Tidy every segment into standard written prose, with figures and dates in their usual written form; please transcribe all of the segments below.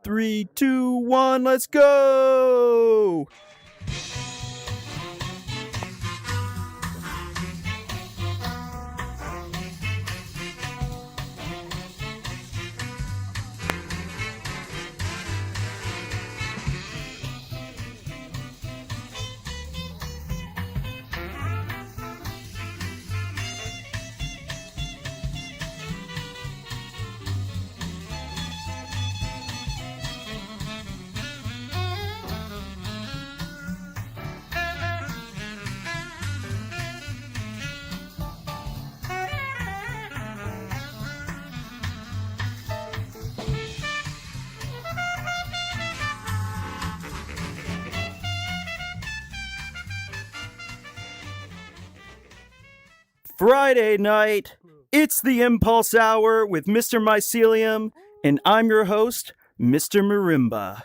Three, two, one, let's go! Friday night, it's the Impulse Hour with Mr. Mycelium, and I'm your host, Mr. Marimba.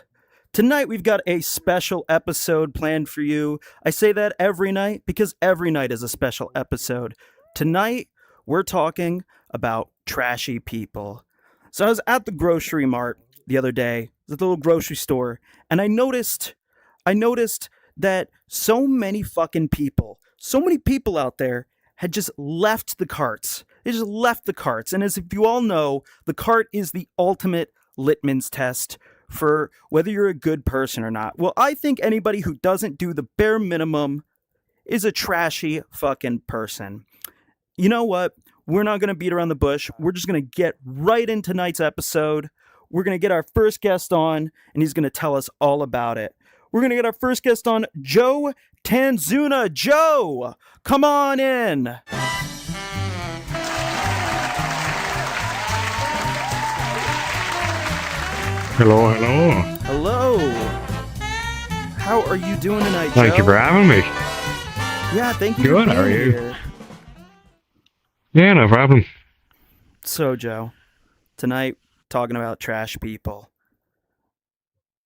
Tonight we've got a special episode planned for you. I say that every night because every night is a special episode. Tonight, we're talking about trashy people. So I was at the grocery mart the other day, at the little grocery store, and I noticed that so many people out there had just left the carts. They just left the carts. And as if you all know, the cart is the ultimate litmus test for whether you're a good person or not. Well, I think anybody who doesn't do the bare minimum is a trashy fucking person. You know what? We're not going to beat around the bush. We're just going to get right into tonight's episode. We're going to get our first guest on, and he's going to tell us all about it. We're going to get our first guest on, Joe Tanzuna. Joe, come on in. Hello, hello. Hello. How are you doing tonight, Joe? Thank you for having me. Yeah, thank you Good, for being how are you? here. Yeah, no problem. So, Joe, tonight talking about trash people.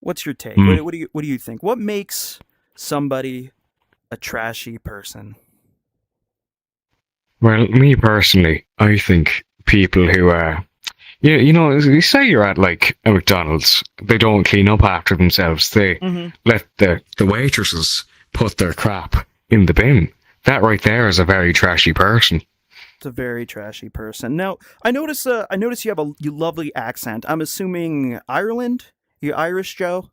What's your take? What do you think? What makes somebody a trashy person? Well, me personally, I think people who you say you're at like a McDonald's, they don't clean up after themselves. They let the waitresses put their crap in the bin. That right there is a very trashy person. It's a very trashy person. Now, I notice you have a lovely accent. I'm assuming Ireland? You Irish, Joe?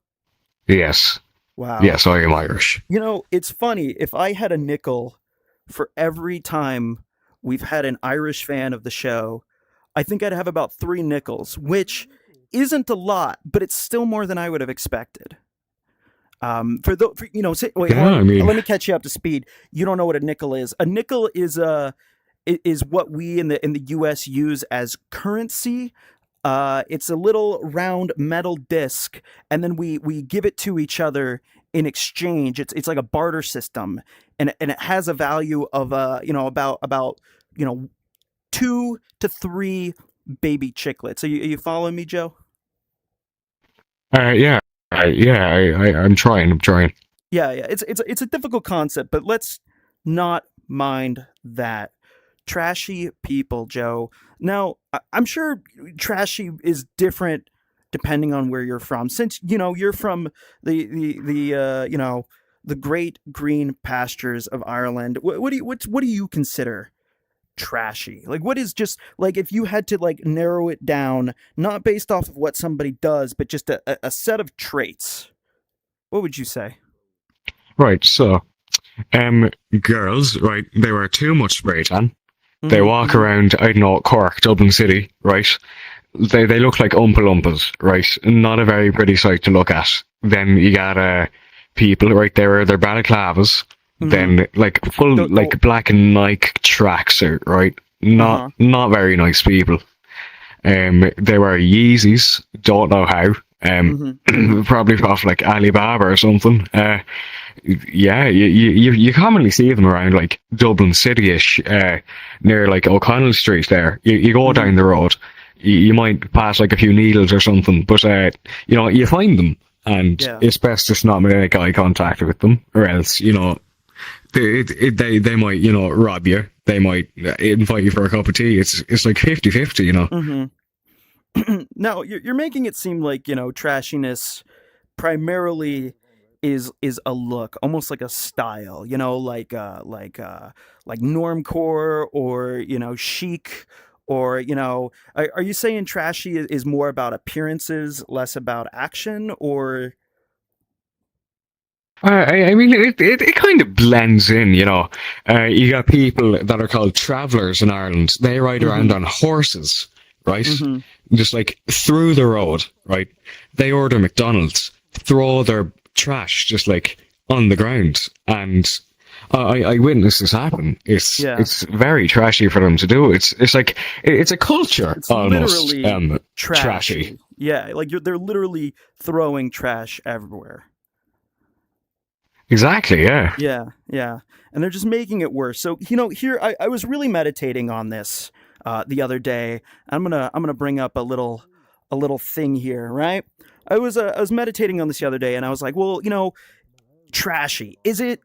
Yes. Wow. Yes, I am Irish. You know, it's funny. If I had a nickel for every time we've had an Irish fan of the show, I think I'd have about 3 nickels, which isn't a lot, but it's still more than I would have expected. Let me catch you up to speed. You don't know what a nickel is. A nickel is what we in the U.S. use as currency. It's a little round metal disc, and then we give it to each other in exchange. It's like a barter system, and it has a value of about 2 to 3 baby chiclets. Are you following me, Joe? Yeah. I'm trying. Yeah. It's a difficult concept, but let's not mind that. Trashy people, Joe. Now, I'm sure trashy is different depending on where you're from. Since you're from the great green pastures of Ireland. What do you consider trashy? Like, what is, just like, if you had to like narrow it down, not based off of what somebody does, but just a set of traits, what would you say? Right, so girls, right, they wear too much spray tan. They walk around, I don't know, Cork, Dublin City, right? They look like Oompa Loompas, right? Not a very pretty sight to look at. Then you got people, right, they wear their balaclavas, then like full like black and Nike tracksuit, right? Not very nice people. They wear Yeezys, don't know how. Probably off like Alibaba or something. Yeah, you commonly see them around like Dublin City-ish, near like O'Connell Street there. You go down the road, you might pass like a few needles or something, but you find them, and it's best just not make eye contact with them, or else they might rob you. They might invite you for a cup of tea. It's like 50-50, Now you're making it seem like, trashiness primarily is a look, almost like a style, like normcore, or chic, or are you saying trashy is more about appearances, less about action, or? I mean, it kind of blends in, you know. You got people that are called travelers in Ireland. They ride around Mm-hmm. on horses, right? Mm-hmm. Just like through the road, right? They order McDonald's, throw their trash just like on the ground, and I witnessed this happen. Yeah, It's very trashy for them to do. It's like it's a culture it's almost. literally Trashy. trashy. Yeah, like they're literally throwing trash everywhere. Exactly. Yeah. Yeah, yeah. And they're just making it worse. So, here I was really meditating on this the other day. I'm gonna bring up a little thing here, right? I was meditating on this the other day, and I was like, well, trashy. Is it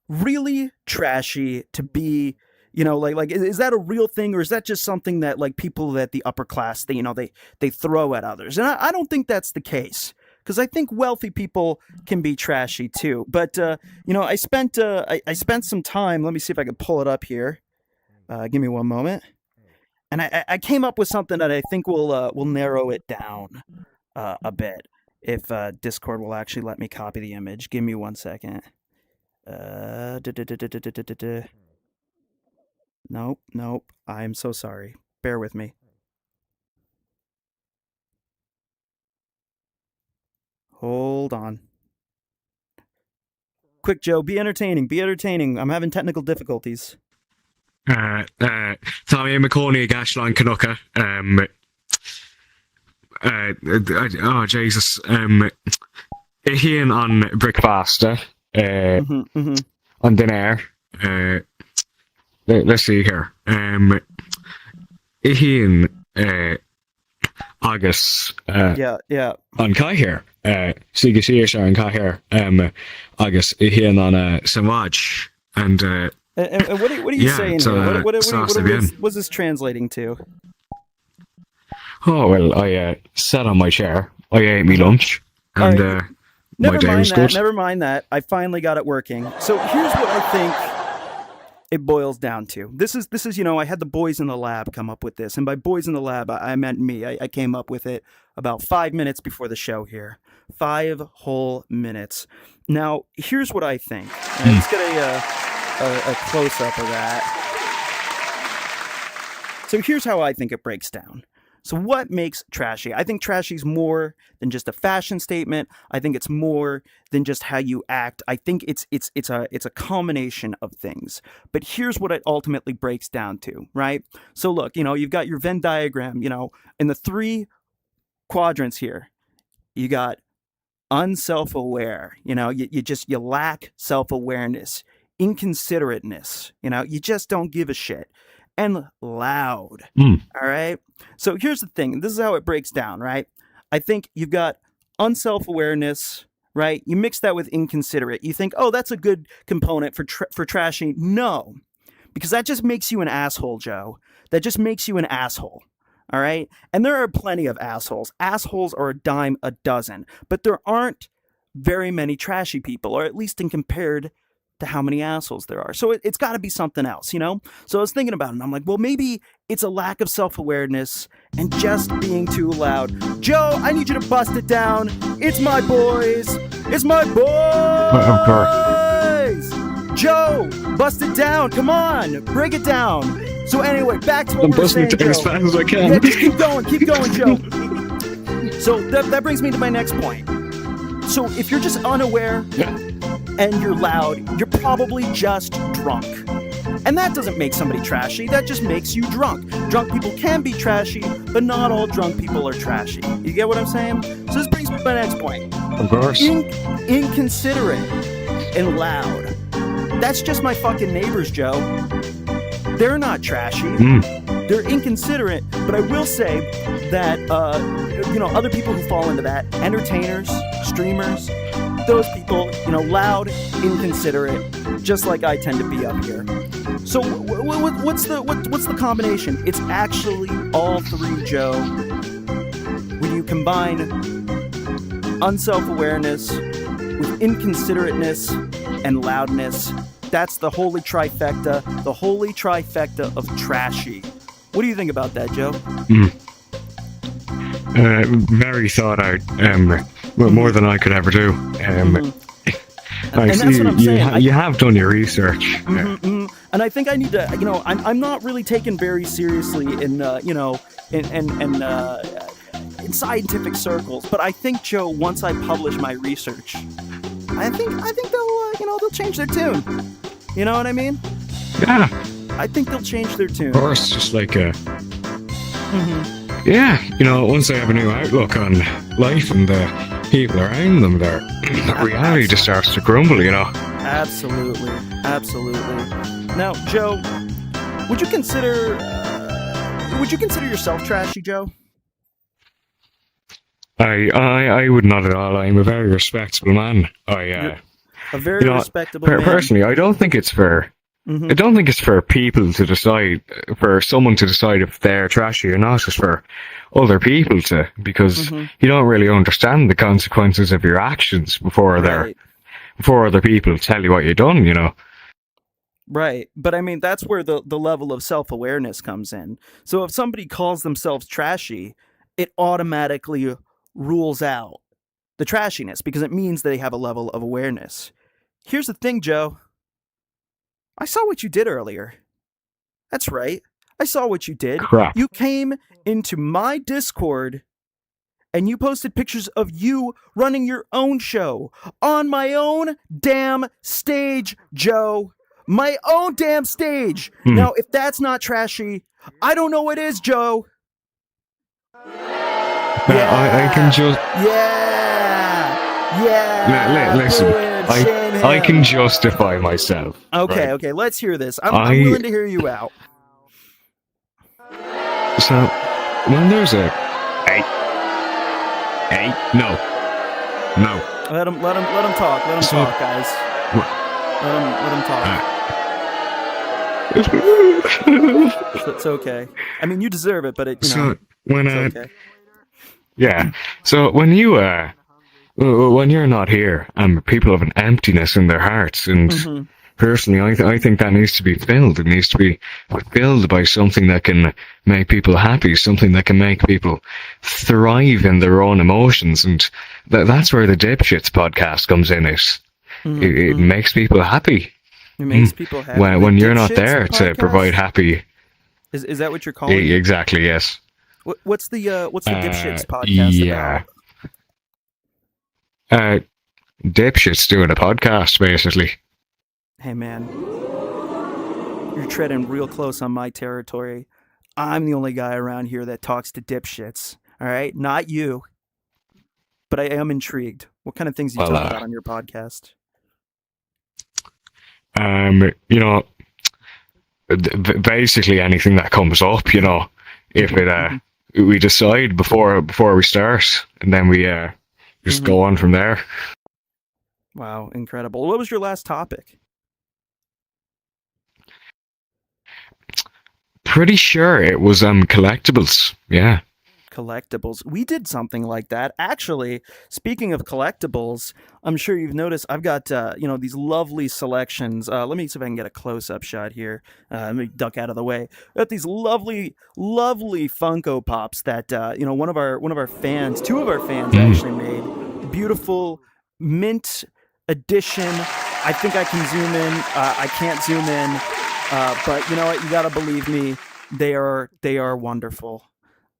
really trashy to be, like is that a real thing, or is that just something that, like, people that the upper class, they throw at others? And I don't think that's the case, because I think wealthy people can be trashy too. But I spent some time. Let me see if I can pull it up here. Give me one moment. And I came up with something that I think will narrow it down a bit, if Discord will actually let me copy the image. Give me 1 second. Nope, nope. I'm so sorry. Bear with me. Hold on. Quick, Joe. Be entertaining. Be entertaining. I'm having technical difficulties. Tommy McConaughey Gashlon Canucka. Oh Jesus. Ian on Brickfasta. Mm-hmm, mm-hmm. On Dinair. Let's see here. Ian Agus Yeah, yeah. on Cahier. Siga Siasha on Cahier. Agus Ian on Samaj. And And what are you yeah, saying it's, here? What's this translating to? oh well, I sat on my chair. I ate me Uh-huh. lunch, All and right. my Never day mind was that. good. Never mind that. I finally got it working. So here's what I think it boils down to. This is I had the boys in the lab come up with this, and by boys in the lab, I meant me. I came up with it about 5 minutes before the show here. 5 whole minutes. Now here's what I think. And let's get a close up of that. So here's how I think it breaks down. So what makes trashy? I think trashy is more than just a fashion statement. I think it's more than just how you act. I think it's a combination of things. But here's what it ultimately breaks down to, right? So look, you've got your Venn diagram, in the 3 quadrants here. You got unself-aware, you lack self-awareness, inconsiderateness, you just don't give a shit, and loud. Mm. All right. So here's the thing. This is how it breaks down, right? I think you've got unself-awareness, right? You mix that with inconsiderate. You think, oh, that's a good component for trashy. No, because that just makes you an asshole, Joe. That just makes you an asshole. All right. And there are plenty of assholes. Assholes are a dime a dozen, but there aren't very many trashy people, or at least in compared to how many assholes there are. So it's got to be something else, So I was thinking about it, and I'm like, well, maybe it's a lack of self-awareness and just being too loud. Joe, I need you to bust it down. It's my boys. It's my boys. Of course. Joe, bust it down. Come on, break it down. So anyway, back to what I'm we were busting saying, it down as Joe. fast as I can. Yeah, just keep going, Joe. So that brings me to my next point. So if you're just unaware and you're loud, you're probably just drunk. And that doesn't make somebody trashy, that just makes you drunk. Drunk people can be trashy, but not all drunk people are trashy. You get what I'm saying? So this brings me to my next point. Of course. Inconsiderate and loud. That's just my fucking neighbors, Joe. They're not trashy. They're inconsiderate, but I will say that, other people who fall into that, entertainers, streamers, those people, loud, inconsiderate, just like I tend to be up here. So what's the combination? It's actually all 3, Joe. when you combine unself-awareness with inconsiderateness and loudness, that's the holy trifecta of trashy. What do you think about that, Joe? Very thought out. More than I could ever do. And that's what I'm saying. You have done your research. And I think I need to, I'm not really taken very seriously in scientific circles. But I think, Joe, once I publish my research, I think they'll change their tune. You know what I mean? Yeah. I think they'll change their tune. Of course, just like yeah, once they have a new outlook on life and the people around them, their reality just starts to crumble, Absolutely. Now, Joe, would you consider yourself trashy, Joe? I would not at all. I'm a very respectable man. A very respectable man. Personally, I don't think it's for. I don't think it's for people to decide, for someone to decide if they're trashy or not. It's for other people to, because you don't really understand the consequences of your actions before other people tell you what you've done. Right. But I mean, that's where the level of self-awareness comes in. So if somebody calls themselves trashy, it automatically rules out the trashiness because it means they have a level of awareness. Here's the thing, Joe. I saw what you did earlier. That's right. I saw what you did. Crap. You came into my Discord and you posted pictures of you running your own show on my own damn stage, Joe. My own damn stage. Now, if that's not trashy, I don't know what is, Joe. I can just... Yeah. Listen, I can justify myself. Okay, right? okay, let's hear this. I'm willing to hear you out. So, when there's a... No. Let him talk. Let him talk, guys. Let him talk. It's okay. I mean, you deserve it, but it's okay. Yeah. So when you're not here, people have an emptiness in their hearts, and personally, I think that needs to be filled. It needs to be filled by something that can make people happy, something that can make people thrive in their own emotions, and that's where the Dipshits podcast comes in. It makes people happy. It makes people happy. When you're not there to provide happy. Is that what you're calling it? Exactly, yes. What's the Dipshits podcast about? Dipshits doing a podcast, basically. Hey, man. You're treading real close on my territory. I'm the only guy around here that talks to dipshits. All right? Not you. But I am intrigued. What kind of things do you talk about on your podcast? Basically anything that comes up, if it, we decide before we start, and then we just go on from there. Wow, incredible. What was your last topic? Pretty sure it was collectibles. Yeah. Collectibles. We did something like that. Actually, speaking of collectibles, I'm sure you've noticed I've got these lovely selections. Let me see if I can get a close-up shot here. Let me duck out of the way. I've got these lovely Funko Pops that one of our fans, two of our fans actually made. Beautiful mint edition. I think I can zoom in. I can't zoom in. But you know what? You gotta believe me. They are wonderful.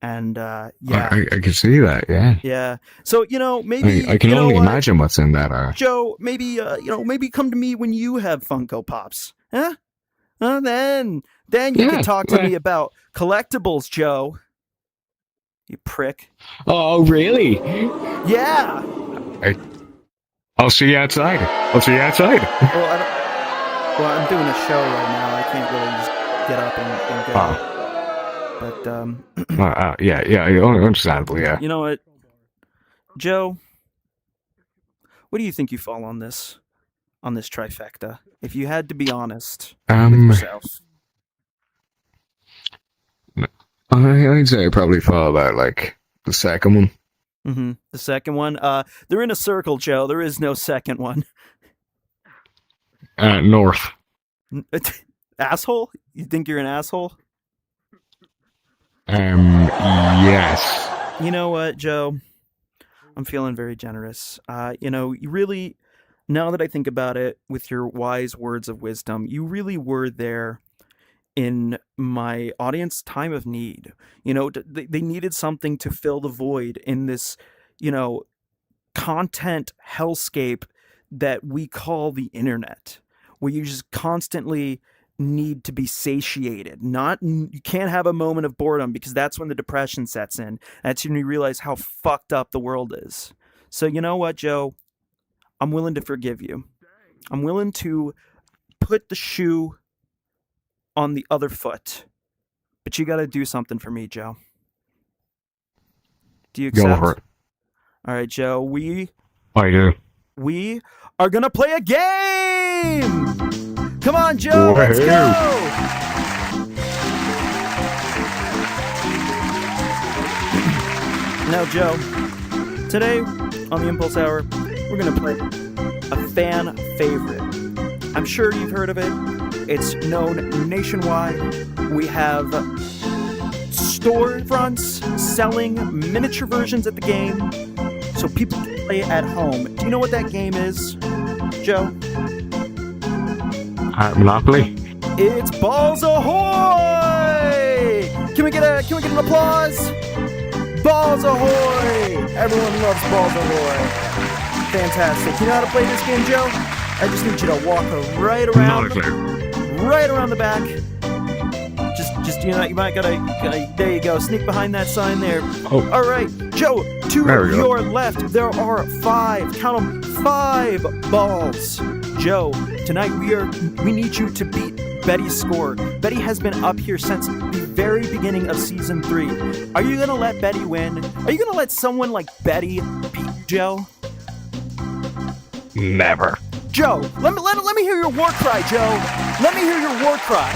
And yeah, I can see that. Yeah. Yeah. So maybe I can only imagine what's in that. Joe, maybe maybe come to me when you have Funko Pops, huh? Then you can talk to me about collectibles, Joe. You prick. Oh, really? Yeah. I'll see you outside. Well, I'm doing a show right now. I can't really just get up and go. Oh. But yeah, understandable. Yeah. You know what, Joe? What do you think you fall on this trifecta? If you had to be honest with yourself. I'd say I probably fall about like the second one. The second one, they're in a circle, Joe. There is no second one. North. Asshole? You think you're an asshole? Yes. You know what, Joe? I'm feeling very generous. You really, now that I think about it, with your wise words of wisdom, you really were there in my audience time of need. They needed something to fill the void in this, content hellscape that we call the internet, where you just constantly need to be satiated. Not You can't have a moment of boredom, because that's when the depression sets in. That's when you realize how fucked up the world is. So you know what, Joe? I'm willing to forgive you. I'm willing to put the shoe on the other foot. But you got to do something for me, Joe. Do you accept? Go for it. All right, Joe. I do. We are gonna play a game. Come on, Joe. Let's go. Now, Joe, today on the Impulse Hour, we're gonna play a fan favorite. I'm sure you've heard of it. It's known nationwide. We have storefronts selling miniature versions of the game so people can play it at home. Do you know what that game is, Joe? Monopoly. It's Balls Ahoy! Can we get an applause? Balls Ahoy! Everyone loves Balls Ahoy. Fantastic. You know how to play this game, Joe? I just need you to walk right around the back. Just you might gotta there you go. Sneak behind that sign there. Oh. All right, Joe. To your left, there are 5. Count them, 5 balls. Joe, tonight we need you to beat Betty's score. Betty has been up here since the very beginning of season 3. Are you gonna let Betty win? Are you gonna let someone like Betty beat Joe? Never. Joe, let me hear your war cry, Joe. Let me hear your war cry.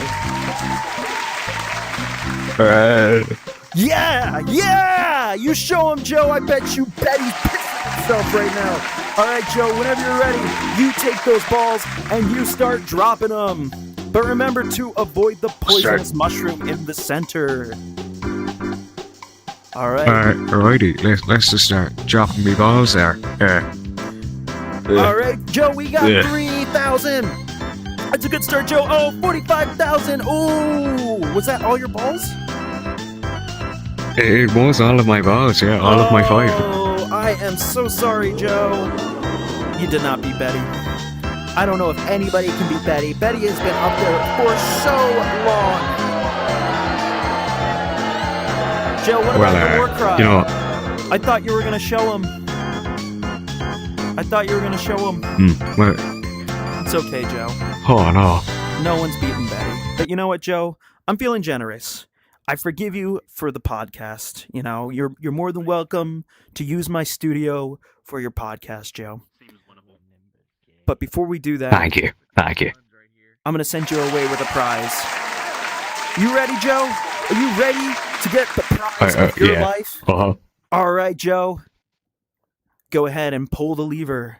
Yeah! You show him, Joe. I bet you Betty's pissing himself right now. All right, Joe, whenever you're ready, you take those balls and you start dropping them. But remember to avoid the poisonous mushroom in the center. All right. Alrighty. Let's just start dropping me balls there. All right, Joe, we got 3,000. That's a good start, Joe. Oh, 45,000. Oh, was that all your balls? It was all of my balls, yeah, all of my 5. Oh, I am so sorry, Joe. You did not beat Betty. I don't know if anybody can beat Betty. Betty has been up there for so long. Joe, what about your war cry? I thought you were going to show him. Well, It's okay, Joe. oh, no. No one's beaten Betty. But you know what, Joe? I'm feeling generous. I forgive you for the podcast. You're more than welcome to use my studio for your podcast, Joe. But before we do that, Thank you. I'm going to send you away with a prize. You ready, Joe? Are you ready to get the prize of your life? Uh-huh. All right, Joe. Go ahead and pull the lever.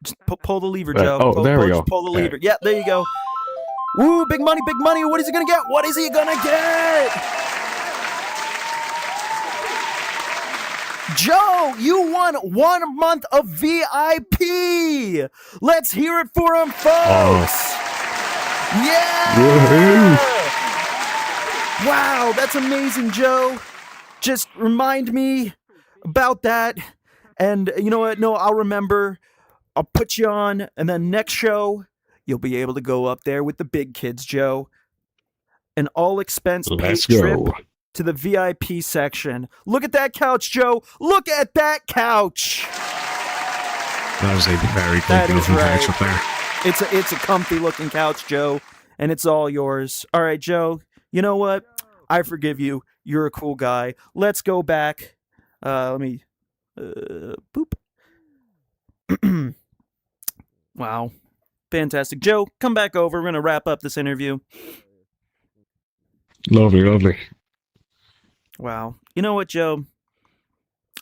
Just pull the lever, Joe. There we go. Pull the lever. Yeah, there you go. Woo, big money, big money. What is he going to get? What is he going to get? Joe, you won 1 month of VIP. Let's hear it for him, folks. Yeah. Woohoo. Wow, that's amazing, Joe. Just remind me about that. And you know what? No, I'll remember. I'll put you on, and then next show, you'll be able to go up there with the big kids, Joe. An all-expense paid trip to the VIP section. Look at that couch, Joe. Look at that couch. That was a very good looking couch up there. It's a comfy looking couch, Joe, and it's all yours. All right, Joe. You know what? I forgive you. You're a cool guy. Let's go back. Let me boop. Wow. Fantastic. Joe, come back over. We're going to wrap up this interview. Lovely. Wow. You know what, Joe?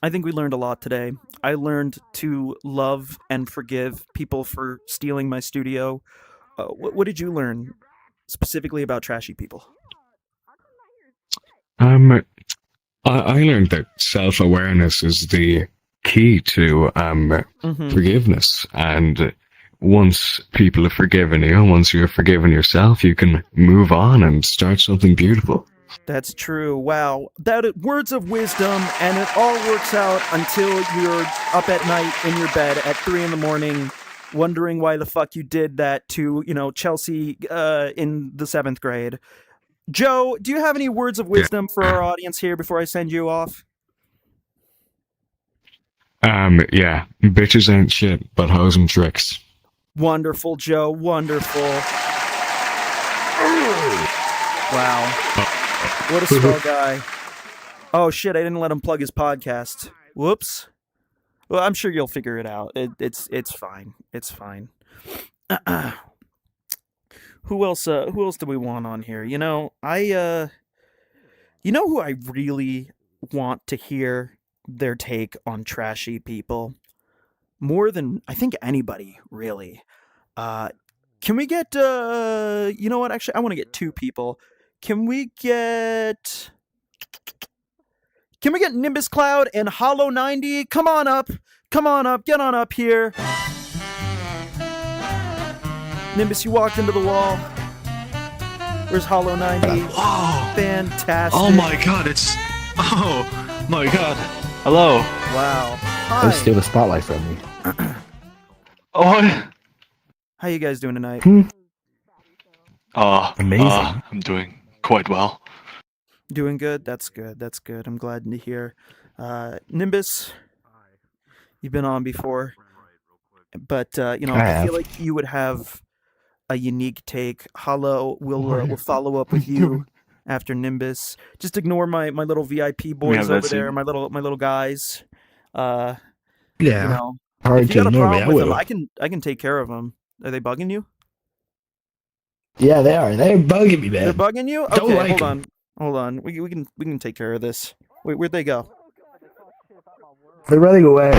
I think we learned a lot today. I learned to love and forgive people for stealing my studio. What did you learn specifically about Trashy People? Um, I learned that self awareness is the key to Mm-hmm. forgiveness, and once people have forgiven you, once you've forgiven yourself, you can move on and start something beautiful. That's true. Wow. Words of wisdom, and it all works out until you're up at night in your bed at 3 a.m, wondering why the fuck you did that to Chelsea in the 7th grade. Joe, do you have any words of wisdom for our audience here before I send you off? Yeah, bitches ain't shit, but hoes and tricks. Wonderful, Joe. Wonderful. Wow. What a swell guy. Oh shit, I didn't let him plug his podcast. Whoops. Well, I'm sure you'll figure it out. It's fine. It's fine. Who else do we want on here? You know who I really want to hear their take on Trashy People? More than I think anybody, really. Can we get you know what? Actually, I want to get two people. Can we get Nimbus Cloud and Hollow 90? Come on up. Get on up here. Nimbus, you walked into the wall. Where's Hollow 90? Whoa. Fantastic. Oh my god, oh my god. Hello. Wow. Hi. Don't steal the spotlight from me. Oh. How you guys doing tonight? Amazing. I'm doing quite well. Doing good? That's good. I'm glad to hear. Nimbus, you've been on before, but I feel like you would have a unique take. Hollow will follow up with you after Nimbus. Just ignore my little VIP boys over there, my little guys. Yeah. If you got a problem with them, I can take care of them. Are they bugging you? Yeah, they are. They're bugging me, man. They're bugging you? Don't Okay, like hold on. We can take care of this. Wait, where'd they go? They're running away.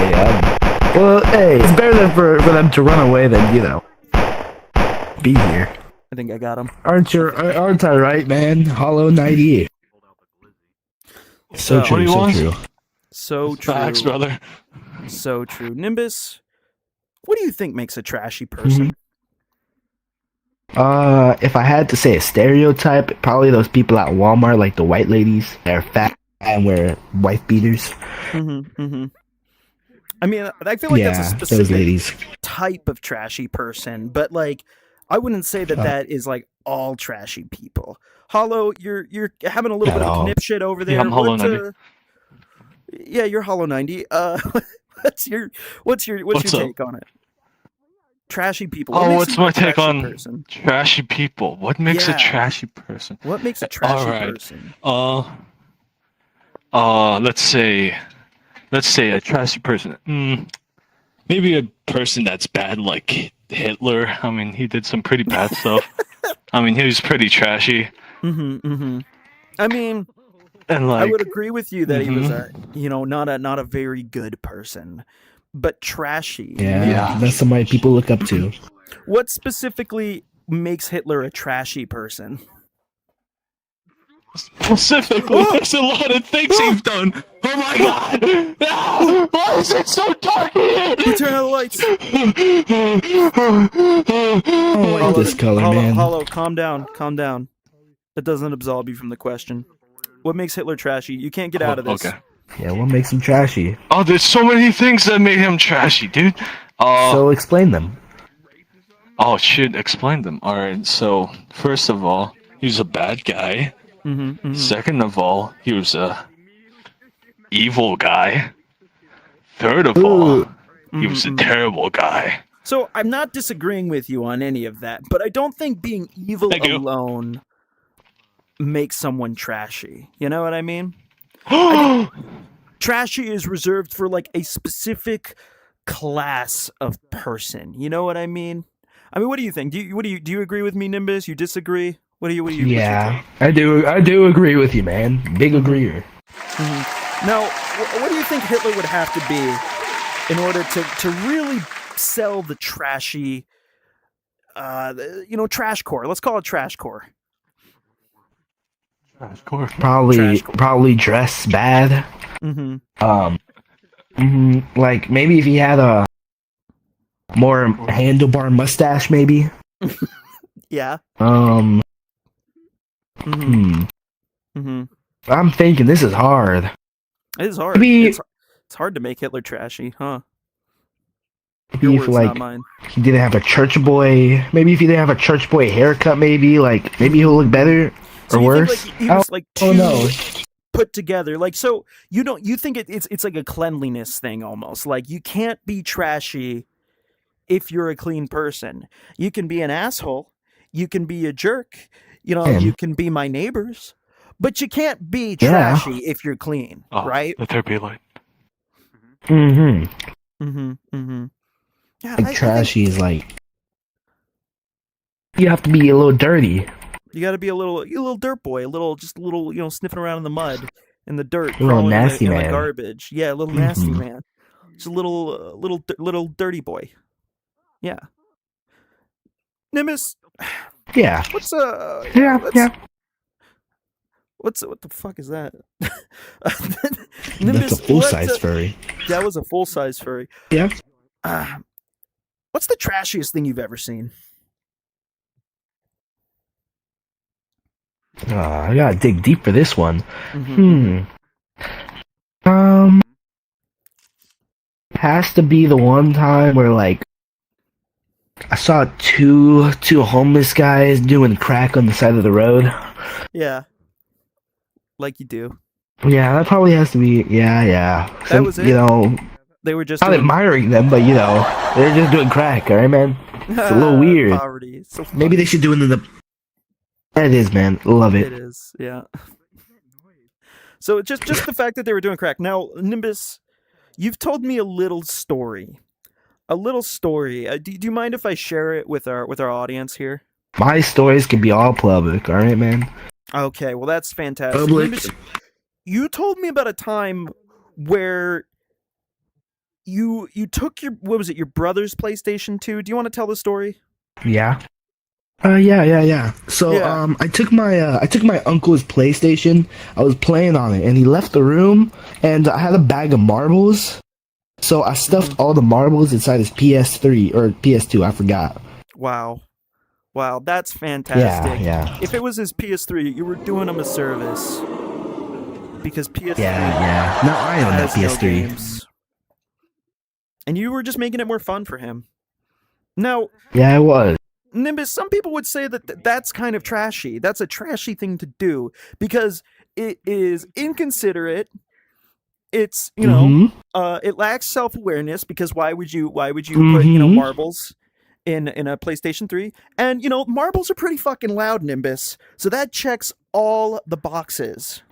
Well, hey, it's better than for them to run away than be here. I think I got them. Aren't I right, man? Hollow 90. So true. So true. So true. Facts, brother. So true. Nimbus, what do you think makes a trashy person? If I had to say a stereotype, probably those people at Walmart, like the white ladies. They're fat and wear wife beaters. I mean, I feel like that's a specific type of trashy person, but like, I wouldn't say that is like all trashy people. Hollow, you're having a little bit of knip shit over there. Yeah, I'm Hollow 90. Yeah, you're Hollow 90. What's your take on it? Trashy people. What's my take on trashy people? What makes a trashy person? What makes a trashy person? Let's say a trashy person. Maybe a person that's bad, like Hitler. I mean, he did some pretty bad stuff. I mean, he was pretty trashy. I mean, and like, I would agree with you that he was not a very good person, but trashy. Yeah, that's somebody people look up to. What specifically makes Hitler a trashy person? Specifically, there's a lot of things he's done. Oh my god! Ah, why is it so dark here? You turn on the lights. I don't like this color, man. Hollow, calm down. That doesn't absolve you from the question. What makes Hitler trashy? You can't get out of this. Okay. Yeah, what makes him trashy? Oh, there's so many things that made him trashy, dude. So explain them. Oh shit, explain them. Alright, so first of all, he was a bad guy. Second of all, he was a evil guy. Third of all, he was a terrible guy. So I'm not disagreeing with you on any of that, but I don't think being evil alone makes someone trashy. You know what I mean? I think trashy is reserved for like a specific class of person. You know what I mean? I mean, what do you think? Do you agree with me, Nimbus? You disagree? What do you? Yeah, I do. I do agree with you, man. Big agreeer. Now, what do you think Hitler would have to be in order to really sell the trashy, trash core? Let's call it trash core. Of course. Probably dress bad. Mm-hmm. Like maybe if he had a more handlebar mustache, maybe. Yeah. Hmm. Mm-hmm. I'm thinking this is hard. It is hard. Maybe It's hard to make Hitler trashy, huh? Your maybe if words, not like mine. he didn't have a church boy. Maybe if he didn't have a church boy haircut, maybe he'll look better So or you worse. think like he was like Oh too no. put together? Like, so you think it's like a cleanliness thing almost. Like you can't be trashy if you're a clean person. You can be an asshole. You can be a jerk. You can be my neighbors. But you can't be trashy if you're clean, right? Let there be light. Mm-hmm. Mm-hmm. Mm-hmm. Yeah, Like trashy is like you have to be a little dirty. You got to be a little dirt boy, just a little, sniffing around in the mud, in the dirt, A little crawling nasty in the man. garbage. Yeah, a little nasty man. Just a little dirty boy. Yeah. Nimbus, Yeah. what's Yeah. what the fuck is that? That's a full-size furry. That was a full-size furry. Yeah. What's the trashiest thing you've ever seen? I gotta dig deep for this one. Mm-hmm. Has to be the one time where like I saw two homeless guys doing crack on the side of the road. Yeah. Like you do. Yeah, that probably has to be. Yeah. That was it? They were just not admiring them, but they're just doing crack. All right, man. It's a little weird. Poverty. It's so Maybe they should do it in the. It is, man. Love it. It is, yeah. So just the fact that they were doing crack. Now, Nimbus, you've told me a little story. Do you mind if I share it with our audience here? My stories can be all public. All right, man. Okay, well that's fantastic. Public. Nimbus, you told me about a time where you took your brother's PlayStation 2. Do you want to tell the story? Yeah. Yeah. So, I took my uncle's PlayStation. I was playing on it, and he left the room, and I had a bag of marbles. So I stuffed all the marbles inside his PS3 or PS2. I forgot. Wow, that's fantastic. Yeah. If it was his PS3, you were doing him a service. Because PS3 Yeah. Now I own that has no PS3. games. And you were just making it more fun for him. Now, Yeah, it was. Nimbus, some people would say that that's kind of trashy. That's a trashy thing to do because it is inconsiderate. It's, it lacks self-awareness because why would you put, marbles in a PlayStation 3? And, marbles are pretty fucking loud, Nimbus. So that checks all the boxes.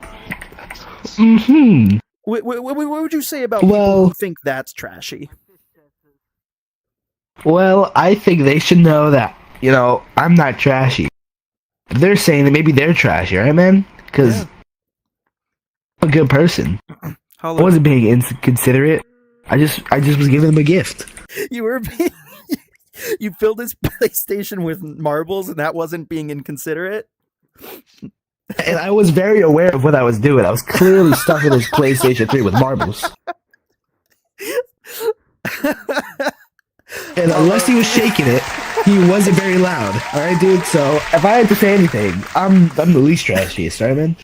What would you say about people who think that's trashy? Well, I think they should know that, I'm not trashy. They're saying that maybe they're trashy, right, man? Because I'm a good person. I wasn't being inconsiderate. I just was giving them a gift. You were being... You filled his PlayStation with marbles and that wasn't being inconsiderate? And I was very aware of what I was doing. I was clearly stuffing his PlayStation 3 with marbles. And unless he was shaking it, he wasn't very loud. Alright, dude? So, if I had to say anything, I'm the least trashiest, right, man?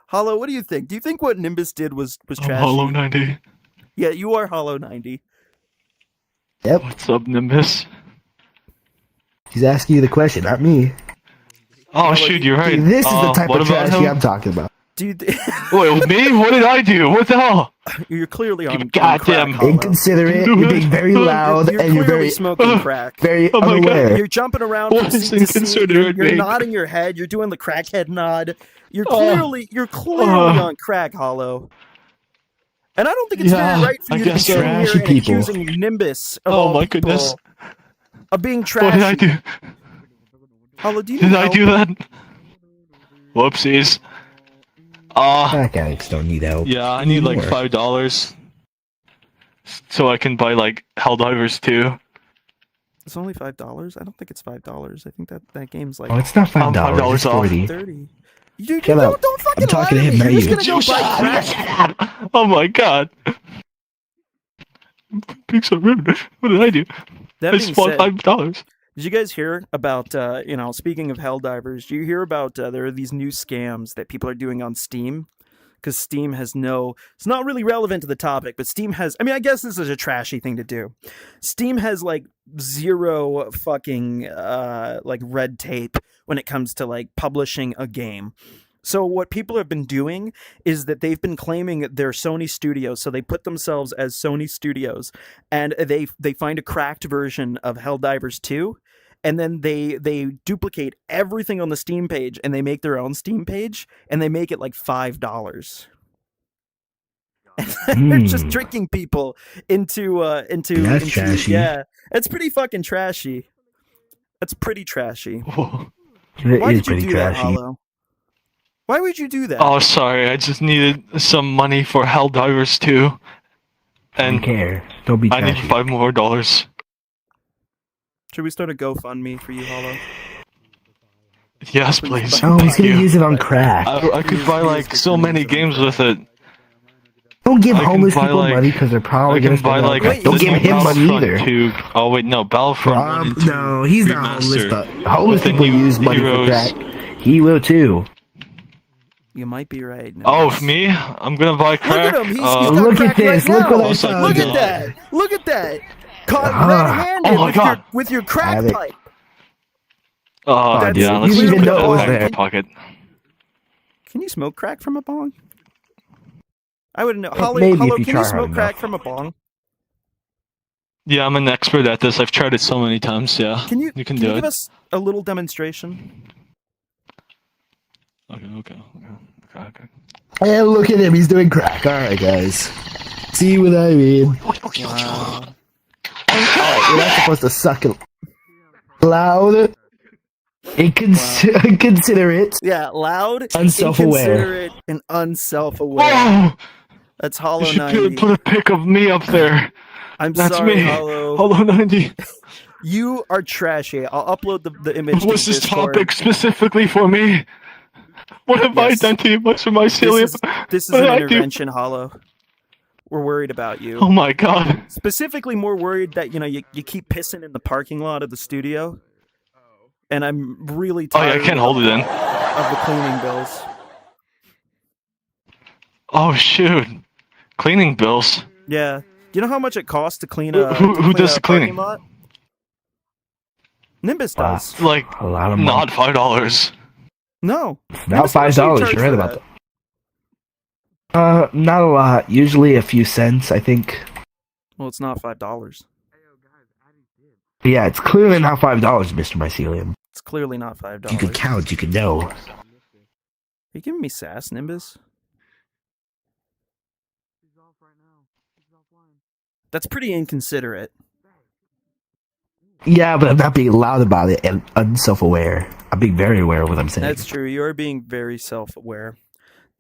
Hollow, what do you think? Do you think what Nimbus did was trashy? Hollow 90. Yeah, you are Hollow 90. Yep. What's up, Nimbus? He's asking you the question, not me. Oh, shoot, you're right. This is the type what of about trashy him? I'm talking about. Dude, Wait, me? What did I do? What the hell? you're clearly on goddamn crack, Hollow. Inconsiderate, you're being very loud, You're and you're clearly very, smoking crack. very Oh my unaware. God. You're jumping around What from is seat to seat. inconsiderate, You're mate? nodding your head. You're doing the crackhead nod. You're clearly on crack, Hollow. And I don't think it's very right for I you to be guess so. sitting here Trashy and people. accusing Nimbus of Oh all my people goodness. of being What trashy. did I do? Hollow, do you Did need I help? do that? Whoopsies. Crack addicts don't need help. Yeah, I need like anymore. $5 so I can buy like Helldivers 2. It's only $5. I don't think it's $5. I think that game's like Oh, it's not $5. $5 It's off. 40. 30. Dude, Shut up. don't fucking I'm talking lie to him, me. not You're you. just gonna go buy crack. Oh my god. Being so rude. What did I do? That I being just bought said, $5. did you guys hear about, speaking of Helldivers, do you hear about there are these new scams that people are doing on Steam? Because Steam has it's not really relevant to the topic, but Steam has, I guess this is a trashy thing to do. Steam has like zero fucking like red tape when it comes to like publishing a game. So what people have been doing is that they've been claiming they're Sony Studios, so they put themselves as Sony Studios, and they find a cracked version of Helldivers 2, and then they duplicate everything on the Steam page, and they make their own Steam page, and they make it like $5. They're just tricking people into That's trashy. Yeah, it's pretty fucking trashy. That's pretty trashy. It Why is did you pretty do that, trashy. Hollow? Why would you do that? Oh, sorry. I just needed some money for Helldivers 2. Don't And care. Don't be I need trashy. $5 more. Should we start a GoFundMe for you, Hollow? Yes, please. Oh, he's Thank gonna you. use it on crack. I could buy like so many games with it. Don't give I can homeless buy, people like- money because they're probably I gonna can buy spend it on like crack. Don't the give new him money Battlefront either. 2. Oh wait, no, Battlefront 1 and 2. No, he's not homeless, remaster but homeless with the people new use money for heroes. crack. He will too. You might be right. Oh, Nicholas. me? I'm gonna buy Look crack. at him. He's Uh, got Look crack at this. right Look now. what I Also, found. Look do at not. that. Look at that. Caught Ah. red-handed Oh my with God. with your crack Have it. pipe. yeah, dude, let's you just even put know that it was in my there. pocket. Can you smoke crack from a bong? I wouldn't know. Maybe if Hollow, you can try you hard smoke enough. crack from a bong? Yeah, I'm an expert at this. I've tried it so many times. Yeah, Can you can do give it. us a little demonstration? Okay. And look at him. He's doing crack. All right, guys. See what I mean? Wow. You're not supposed to suck it loud, inconsiderate. Yeah, loud, Unself-aware. inconsiderate, and unself-aware. Oh, That's you Hollow should 90. put a pic of me up there. I'm That's sorry, me. Hollow. Hollow 90. You are trashy. I'll upload the image to Was the this Discord. topic specifically for me? What have I Yes. done to you? What's for my silly? This is What an did I do? intervention, Hollow. We're worried about you. Oh my god. Specifically more worried that, you keep pissing in the parking lot of the studio. And I'm really Oh yeah, tired I can't hold it in. of the cleaning bills. Oh shoot. Cleaning bills. Yeah. Do you know how much it costs to clean Who does a the cleaning? parking lot? Nimbus Wow. does. Like A lot of money. not $5. No. Not Nimbus, how much do you $5. charge You're right for about that? that. Not a lot. Usually a few cents, I think. Well, it's not $5. But yeah, it's clearly not $5, Mr. Mycelium. It's clearly not $5. You could count. You could know. Are you giving me sass, Nimbus? That's pretty inconsiderate. Yeah, but I'm not being loud about it and unself-aware. I'm being very aware of what I'm saying. That's true. You are being very self-aware.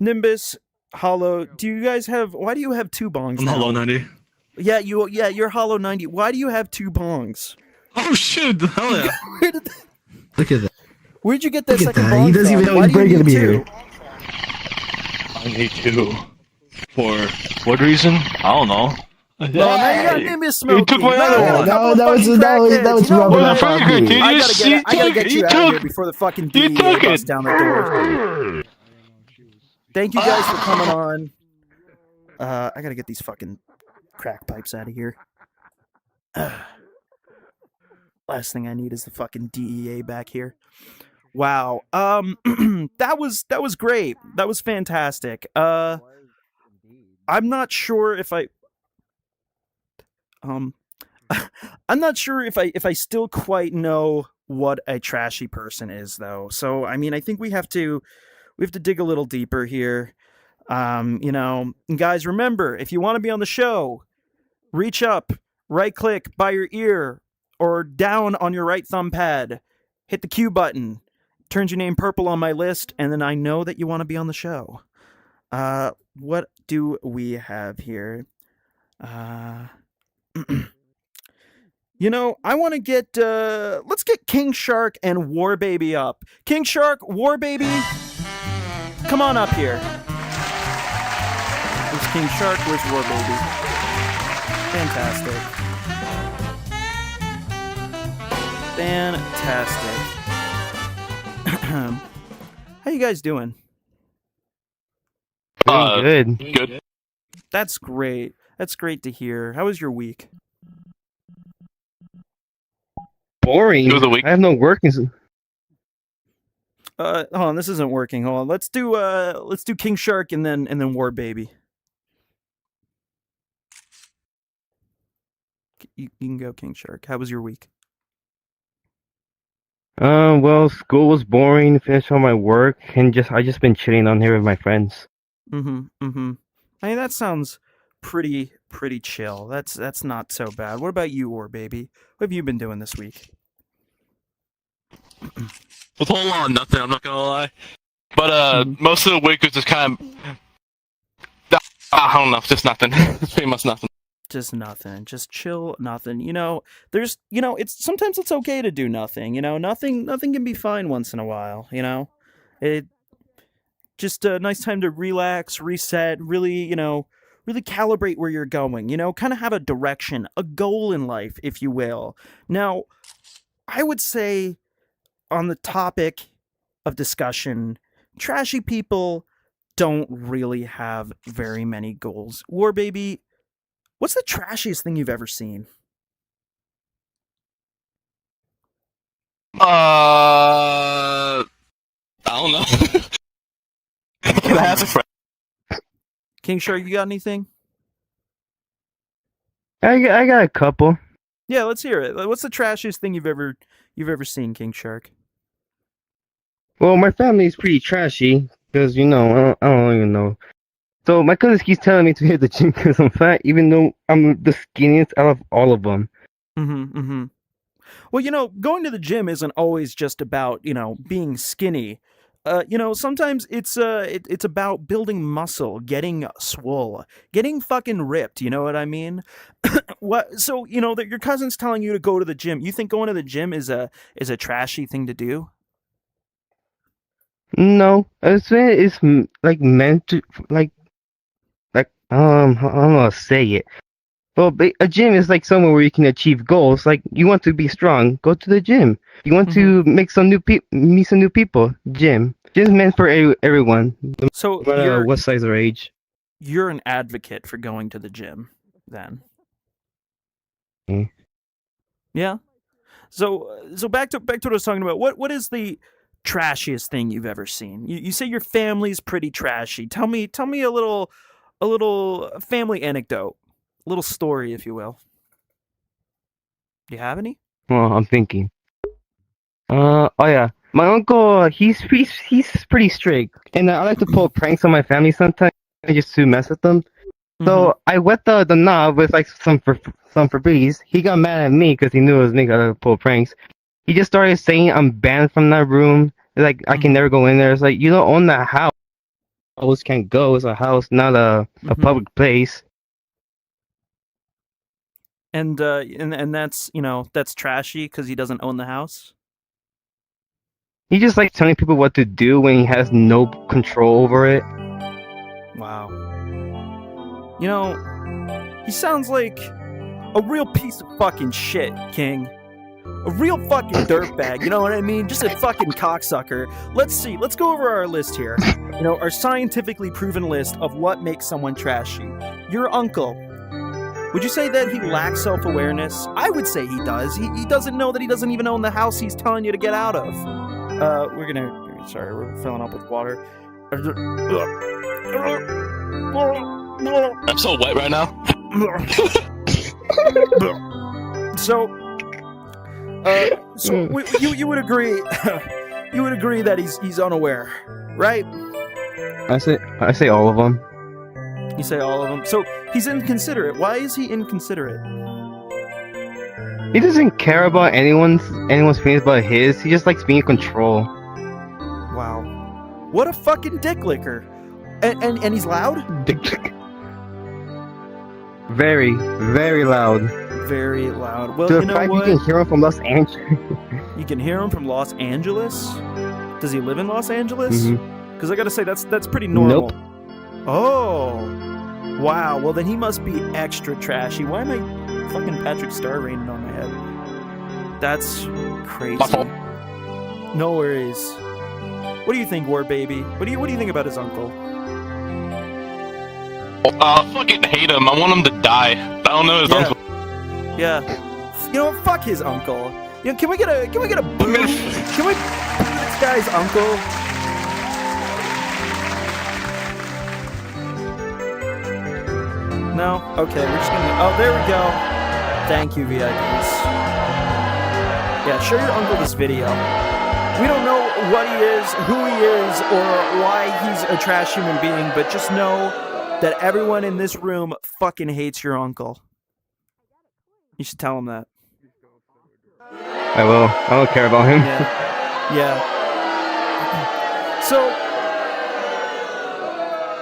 Nimbus, Hollow, do you guys have? Why do you have two bongs? I'm now? Hollow 90. Yeah, you're Hollow 90. Why do you have two bongs? Oh shoot! Hell yeah! Look at that. Where'd you get that Look at second that. bong He doesn't from? even know Why he's do you bringing need him two? here. I need two. For what reason? I don't know. Well, now you got Hey, Nimbus you smoking. took my Now other you got a one. couple of that was fucking crackheads. You know rubbing what? off on Well, me. dude, I gotta get you out of here took- before the fucking you DEA took busts it. down the door. Thank you guys for coming on. I gotta get these fucking crack pipes out of here. Last thing I need is the fucking DEA back here. Wow. That was great. That was fantastic. I'm not sure if I I'm not sure if I still quite know what a trashy person is though. So I mean I think we have to dig a little deeper here. And guys, remember, if you want to be on the show, reach up, right click by your ear or down on your right thumb pad, hit the Q button, turns your name purple on my list, and then I know that you want to be on the show. What do we have here? Uh, I want to get, let's get King Shark and War Baby up. King Shark, War Baby, come on up here. Where's King Shark? Where's War Baby? Fantastic. Fantastic. How you guys doing? Doing good. Good. That's great. That's great to hear. How was your week? Boring. It was a week. I have no work. Hold on, this isn't working. Hold on. Let's do King Shark and then War Baby. You can go, King Shark. How was your week? Well, school was boring. Finished all my work, and I just been chilling on here with my friends. Mm-hmm. I mean, that sounds pretty chill. That's not so bad. What about you, War Baby? What have you been doing this week? With a whole lot of nothing, I'm not gonna lie. But most of the week was just kind of, I don't know, just nothing. Pretty much nothing. Just nothing. Just chill. Nothing. Sometimes it's okay to do nothing. Nothing can be fine once in a while. It just a nice time to relax, reset, really calibrate where you're going. Kind of have a direction, a goal in life, if you will. Now, I would say on the topic of discussion, trashy people don't really have very many goals. War Baby, what's the trashiest thing you've ever seen? I don't know. Can I ask a friend? King Shark, you got anything? I got a couple. Yeah, let's hear it. What's the trashiest thing you've ever seen, King Shark? Well, my family is pretty trashy because I don't even know. So my cousin keeps telling me to hit the gym because I'm fat, even though I'm the skinniest out of all of them. Mm-hmm. Well, going to the gym isn't always just about being skinny. Sometimes it's about building muscle, getting swole, getting fucking ripped. You know what I mean? What? So that your cousin's telling you to go to the gym. You think going to the gym is a trashy thing to do? No, it's like meant to I don't know how to say it. Well, a gym is like somewhere where you can achieve goals. Like you want to be strong, go to the gym. You want to meet some new people. Gym's meant for everyone, So no matter what size or age. You're an advocate for going to the gym, then? Mm. Yeah. So back to what I was talking about. What is the trashiest thing you've ever seen? You say your family's pretty trashy. Tell me a little family anecdote, a little story, if you will. Do you have any? Well, I'm thinking. Oh yeah, my uncle. He's pretty strict, and I like to pull pranks on my family sometimes just to mess with them. So I wet the knob with like some Febreze. He got mad at me because he knew it was me. I like to pull pranks. He just started saying I'm banned from that room. Like I can never go in there. It's like you don't own that house. House can't go. It's a house, not a public place. And that's that's trashy because he doesn't own the house. He just like telling people what to do when he has no control over it. Wow. He sounds like a real piece of fucking shit, King. A real fucking dirtbag, you know what I mean? Just a fucking cocksucker. Let's see. Let's go over our list here. Our scientifically proven list of what makes someone trashy. Your uncle. Would you say that he lacks self-awareness? I would say he does. He doesn't know that he doesn't even own the house he's telling you to get out of. We're filling up with water. I'm so wet right now. So you would agree you would agree that he's unaware, right? I say all of them. You say all of them. So he's inconsiderate. Why is he inconsiderate? He doesn't care about anyone's feelings but his. He just likes being in control. Wow. What a fucking dick licker. And he's loud? Very, very loud. Very loud. Well, To you the know fact what? you can hear him from Los Angeles. You can hear him from Los Angeles? Does he live in Los Angeles? Because I gotta say, that's pretty normal. Nope. Oh. Wow. Well, then he must be extra trashy. Why am I fucking Patrick Star raining on my head? That's crazy. My fault. No worries. What do you think, War Baby? What do you think about his uncle? I fucking hate him. I want him to die. I don't know his uncle. Yeah. You know what? Fuck his uncle. You know, can we get a boo? Can we boo this guy's uncle? No? Okay, we're just gonna... Oh, there we go. Thank you, VIPs. Yeah, show your uncle this video. We don't know what he is, who he is, or why he's a trash human being, but just know that everyone in this room fucking hates your uncle. You should tell him that. I will. I don't care about him. Yeah. So,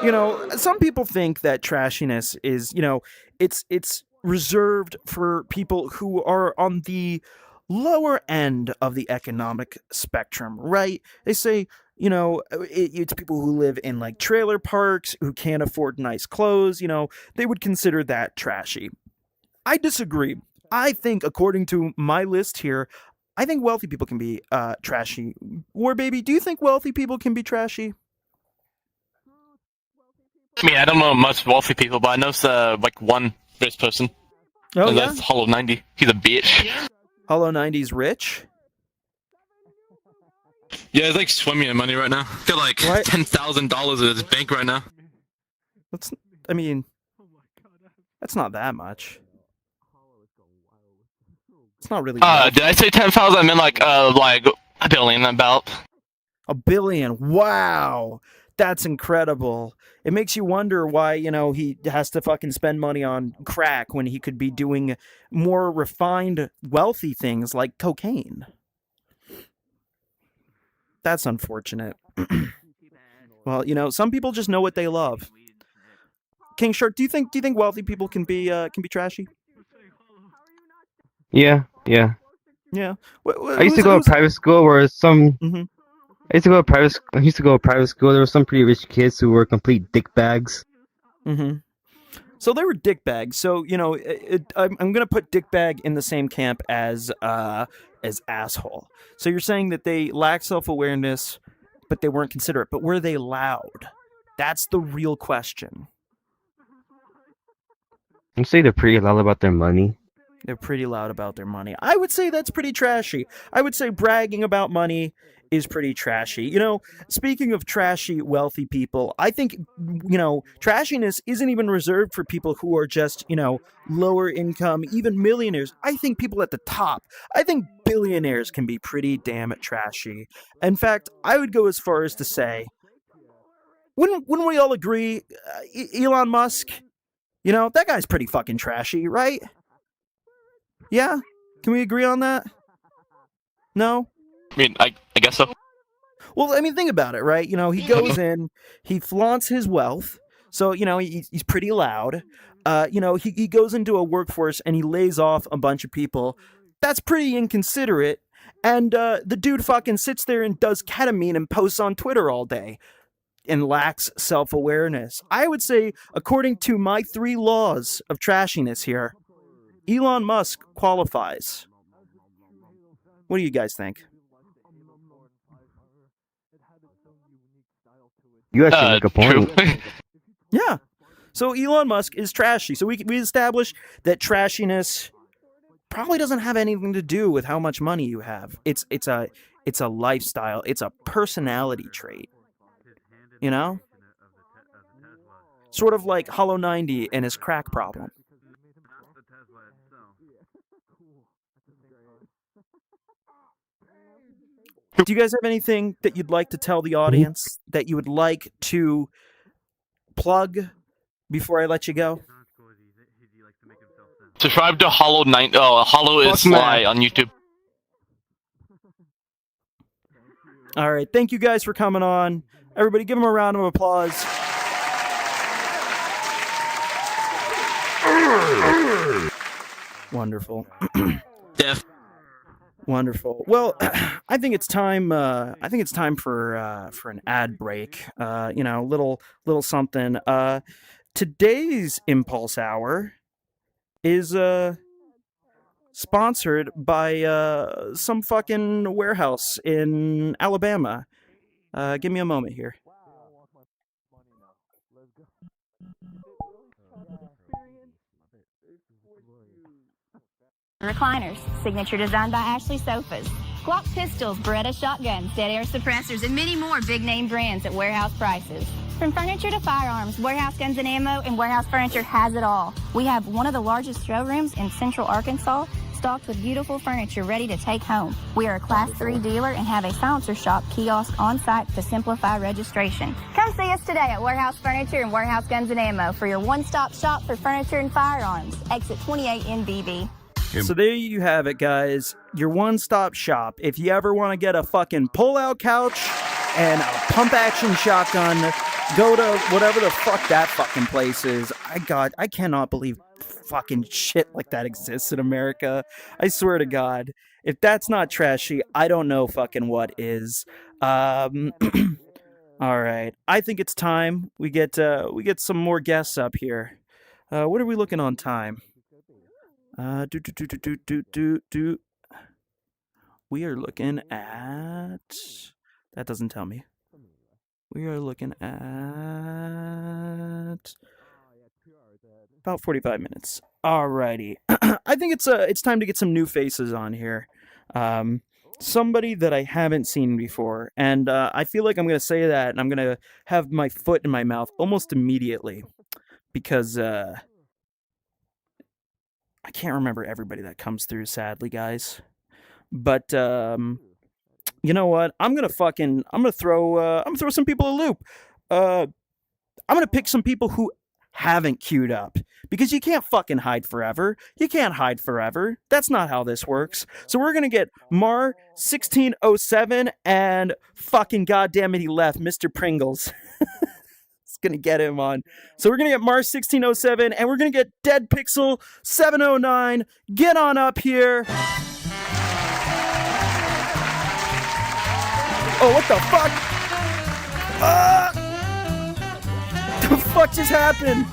you know, some people think that trashiness is, you know, it's reserved for people who are on the lower end of the economic spectrum, right? They say, you know, it's people who live in like trailer parks, who can't afford nice clothes, you know, they would consider that trashy. I disagree. I think, according to my list here, I think wealthy people can be trashy. War Baby, do you think wealthy people can be trashy? I mean, I don't know much wealthy people, but I know like one rich person. Oh, and yeah? that's Hollow 90. He's a bitch. Hollow 90's rich? Yeah, he's like swimming in money right now. Got like What? $10,000 in his bank right now. I mean, that's not that much. It's not really much. Did I say 10,000? I meant like a billion about. $1 billion. Wow. That's incredible. It makes you wonder why, you know, he has to fucking spend money on crack when he could be doing more refined, wealthy things like cocaine. That's unfortunate. Well, you know, some people just know what they love. King Shark, do you think wealthy people can be trashy? Yeah. Yeah. I used to go to private school where some. Mhm. I used to go to private school. There were some pretty rich kids who were complete dickbags. Mm-hmm. So they were dickbags. So, you know, I'm going to put dickbag in the same camp as asshole. So you're saying that they lack self-awareness, but they weren't considerate. But were they loud? That's the real question. I'd say they're pretty loud about their money. They're pretty loud about their money. I would say that's pretty trashy. I would say bragging about money is pretty trashy. You know, speaking of trashy, wealthy people, I think, you know, trashiness isn't even reserved for people who are just, you know, lower income, even millionaires. I think people at the top, I think billionaires can be pretty damn trashy. In fact, I would go as far as to say, wouldn't we all agree, Elon Musk, you know, that guy's pretty fucking trashy, right? Yeah? Can we agree on that? No? I mean, I guess so. Well, I mean, think about it, right? You know, he goes in, he flaunts his wealth, so, you know, he's pretty loud. You know, he goes into a workforce and he lays off a bunch of people. That's pretty inconsiderate. And the dude fucking sits there and does ketamine and posts on Twitter all day and lacks self-awareness. I would say, according to my 3 laws of trashiness here, Elon Musk qualifies. What do you guys think? You actually make a point. True. Yeah. So Elon Musk is trashy. So we established that trashiness probably doesn't have anything to do with how much money you have. It's a lifestyle. It's a personality trait. You know? Sort of like Hollow 90 and his crack problem. Do you guys have anything that you'd like to tell the audience that you would like to plug before I let you go? Subscribe to Hollow Hollow is Sly on YouTube. All right. Thank you guys for coming on. Everybody give him a round of applause. Wonderful. Def. Wonderful. Well, I think it's time. I think it's time for an ad break. Little something. Today's Impulse Hour is sponsored by some fucking warehouse in Alabama. Give me a moment here. Recliners, signature designed by Ashley Sofas. Glock pistols, Beretta shotguns, dead air suppressors, and many more big name brands at warehouse prices. From furniture to firearms, Warehouse Guns and Ammo and Warehouse Furniture has it all. We have one of the largest showrooms in Central Arkansas, stocked with beautiful furniture ready to take home. We are a Class 3 dealer and have a silencer shop kiosk on site to simplify registration. Come see us today at Warehouse Furniture and Warehouse Guns and Ammo for your one-stop shop for furniture and firearms. Exit 28 NBB. So there you have it, guys. Your one-stop shop. If you ever want to get a fucking pull-out couch and a pump-action shotgun, go to whatever the fuck that fucking place is. I cannot believe fucking shit like that exists in America. I swear to God. If that's not trashy, I don't know fucking what is. All right. I think it's time we get some more guests up here. What are we looking on time? We are looking at. That doesn't tell me. We are looking at about 45 minutes. Alrighty. I think it's time to get some new faces on here. Somebody that I haven't seen before, and I feel like I'm gonna say that, and I'm gonna have my foot in my mouth almost immediately because I can't remember everybody that comes through, sadly, guys. But you know what? I'm gonna throw some people a loop. I'm gonna pick some people who haven't queued up because you can't fucking hide forever. You can't hide forever. That's not how this works. So we're gonna get Mar 1607 and fucking goddamn it, he left, Mr. Pringles. Gonna get him on. So we're gonna get Mars 1607 and we're gonna get Dead Pixel 709. Get on up here. Oh, what the fuck? The fuck just happened?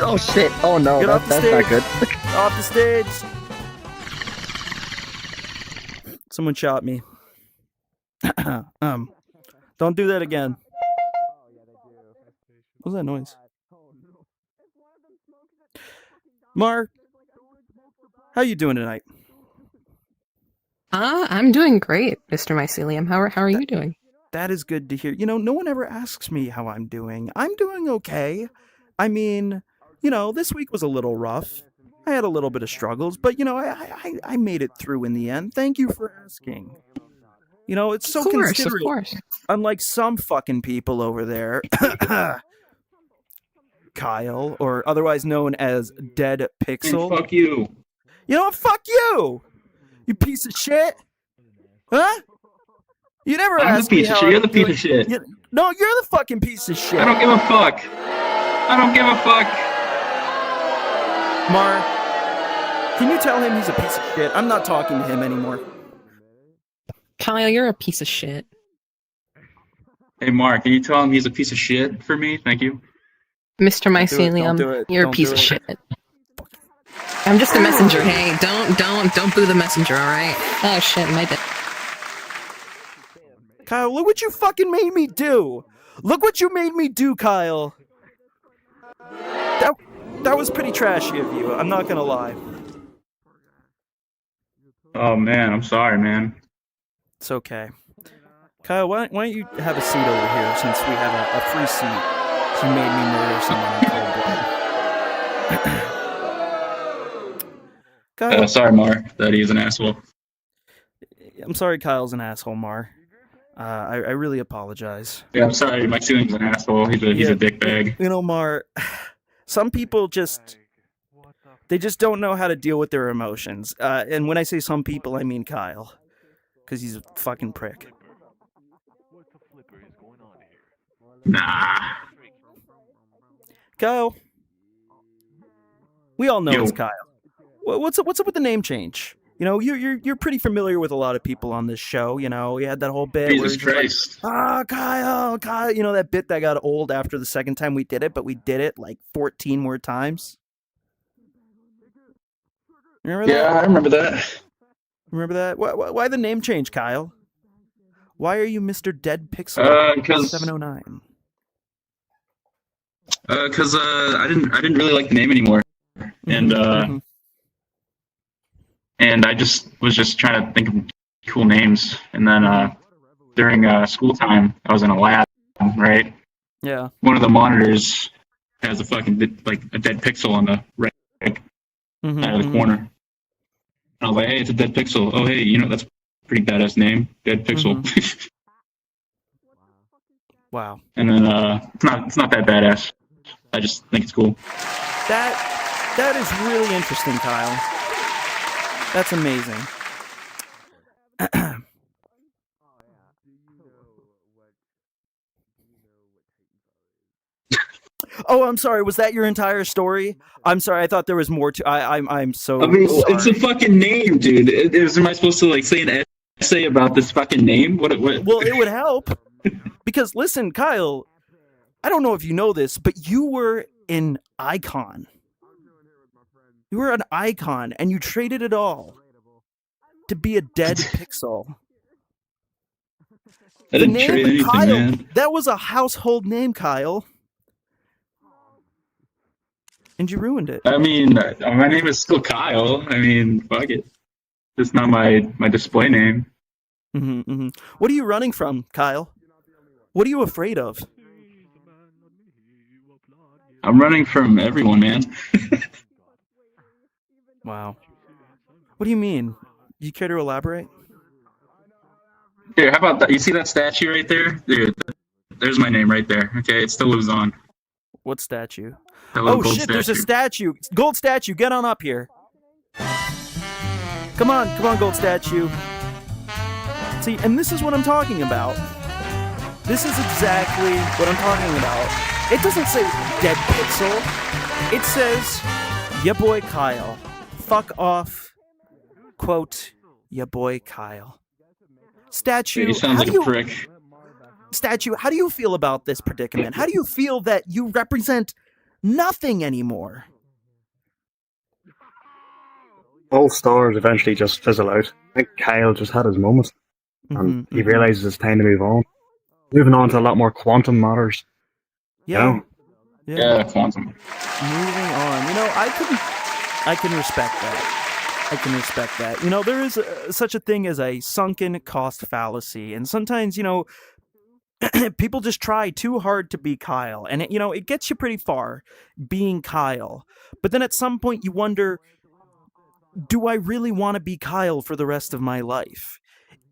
Oh shit! Oh no, Get off the that's stage. not good. Off the stage. Someone shot me. Don't do that again. What was that noise? Mar, how you doing tonight? I'm doing great, Mr. Mycelium. How are you doing? That is good to hear. You know, no one ever asks me how I'm doing. I'm doing okay. I mean, you know, this week was a little rough. I had a little bit of struggles, but you know, I made it through in the end. Thank you for asking. You know, it's so considerate. Of course. Unlike some fucking people over there. Kyle, or otherwise known as Dead Pixel. And fuck you. You know what? Fuck you! You piece of shit! Huh? You never I'm asked the me piece of how shit. You're I'm the piece doing. of shit. No, you're the fucking piece of shit. I don't give a fuck. I don't give a fuck. Mar, can you tell him he's a piece of shit? I'm not talking to him anymore. Kyle, you're a piece of shit. Hey, Mark, can you tell him he's a piece of shit for me? Thank you. Mr. Don't Mycelium, do it. you're Don't a piece do of it. shit. I'm just a messenger. Hey, don't boo the messenger, alright? Oh shit, my dick. Kyle, look what you fucking made me do! Look what you made me do, Kyle! That was pretty trashy of you, I'm not gonna lie. Oh, man, I'm sorry, man. It's okay. Kyle, why don't you have a seat over here since we have a free seat? You made me murder someone in cold blood. Kyle, Sorry, Mark, that he's an asshole. I'm sorry Kyle's an asshole, Mar. I really apologize. Yeah, I'm sorry, my student's an asshole. He's a dickbag. You know, Mar, some people they just don't know how to deal with their emotions. And when I say some people, I mean Kyle. Because he's a fucking prick. Nah. Kyle, We all know Yo. it's Kyle. What's up with the name change? You know, you're pretty familiar with a lot of people on this show. You know, we had that whole bit. Jesus where Christ. Like, Kyle. You know, that bit that got old after the second time we did it, but we did it like 14 more times. Remember that? Yeah, I remember that. Remember that? Why the name change, Kyle? Why are you Mr. Dead Pixel 709? Because I didn't really like the name anymore, and I was trying to think of cool names, and then during school time I was in a lab, right? Yeah. One of the monitors has a fucking a dead pixel on the right side of the corner. And I was like, hey, it's a dead pixel. Oh, hey, you know, that's a pretty badass name, Dead Pixel. Wow. And then it's not that badass. I just think it's cool. That is really interesting, Kyle. That's amazing. Oh, I'm sorry. Was that your entire story? I'm sorry. I thought there was more to. I'm so. I mean, sorry. it's a fucking name, dude. Am I supposed to like say an essay about this fucking name? What? Well, it would help because listen, Kyle. I don't know if you know this, but you were an icon. You were an icon, and you traded it all to be a dead pixel. I didn't trade anything, Kyle, man. that was a household name, Kyle. And you ruined it. I mean, my name is still Kyle. I mean, fuck it. It's not my display name. What are you running from, Kyle? What are you afraid of? I'm running from everyone, man. Wow. What do you mean? You care to elaborate? Here, how about that? You see that statue right there? Dude, there's my name right there. Okay, it still lives on. What statue? That little Oh gold shit, there's a statue. Gold statue, get on up here. Come on, gold statue. See, and this is what I'm talking about. This is exactly what I'm talking about. It doesn't say dead pixel. It says, ya boy Kyle. Fuck off. Quote, ya boy Kyle. Statue, He sounds like a prick. Statue, how do you feel about this predicament? How do you feel that you represent nothing anymore? All stars eventually just fizzle out. I think Kyle just had his moment, and he realizes it's time to move on. Moving on to a lot more quantum matters. Yeah. You know? Yeah, quantum. Moving on. You know, I can respect that. I can respect that. You know, there is such a thing as a sunken cost fallacy, and sometimes, you know, people just try too hard to be Kyle, and it gets you pretty far being Kyle. But then at some point you wonder, do I really want to be Kyle for the rest of my life?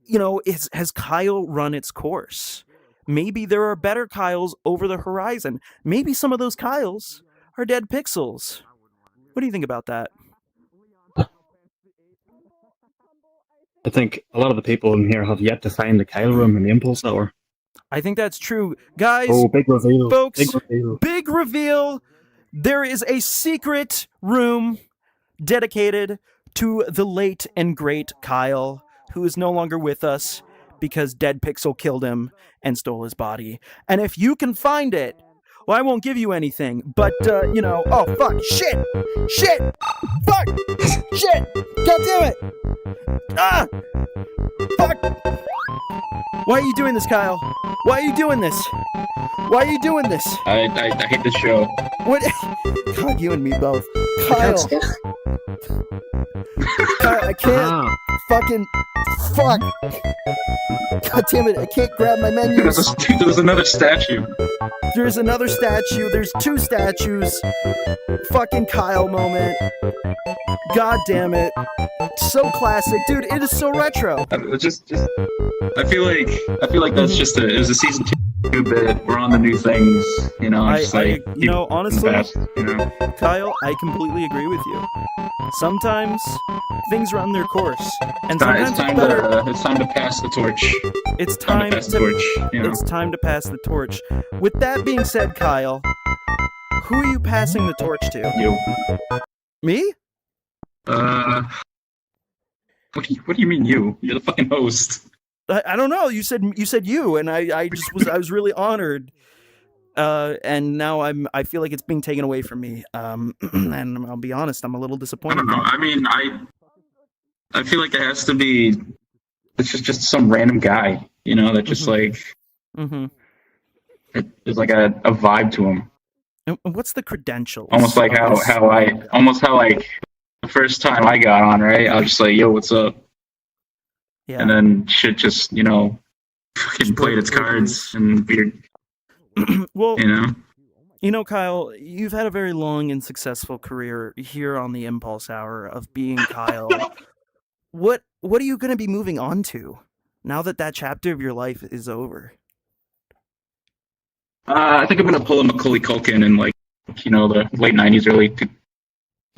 You know, has Kyle run its course? Maybe there are better Kyles over the horizon. Maybe some of those Kyles are dead pixels. What do you think about that? I think a lot of the people in here have yet to find the Kyle room in the Impulse Hour. I think that's true. Guys, big reveal. Folks, big reveal. Big reveal. There is a secret room dedicated to the late and great Kyle, who is no longer with us because Dead Pixel killed him and stole his body. And if you can find it, well, I won't give you anything, but, oh, fuck, shit, fuck, shit, god damn it, fuck. Why are you doing this, Kyle? Why are you doing this? Why are you doing this? I hate this show. What? God, you and me both. Kyle. Kyle, I can't fucking fuck. God damn it, I can't grab my menu. There's another statue. There's another statue. There's two statues. Fucking Kyle moment. God damn it. So classic. Dude, it is so retro. I feel like that's just it was a season 2 bit. We're on the new things, you know. Honestly, fast, you know. Kyle, I completely agree with you. Sometimes things run their course, and sometimes it's time to pass the torch. It's time to pass the torch. You know? It's time to pass the torch. With that being said, Kyle, who are you passing the torch to? You. Me? What do you mean you? You're the fucking host. I don't know. You said you, and I was really honored. And now I feel like it's being taken away from me. And I'll be honest, I'm a little I disappointed. don't know. I mean, I feel like it has to be. It's just some random guy, that just there's like a vibe to him. And what's the credentials? Almost like how the first time I got on, right? I was just like, "Yo, what's up?" Yeah. And then shit just fucking played its cards and weird. Well, Kyle, you've had a very long and successful career here on the Impulse Hour of being Kyle. What are you going to be moving on to now that chapter of your life is over? I think I'm gonna pull a Macaulay Culkin in the late '90s,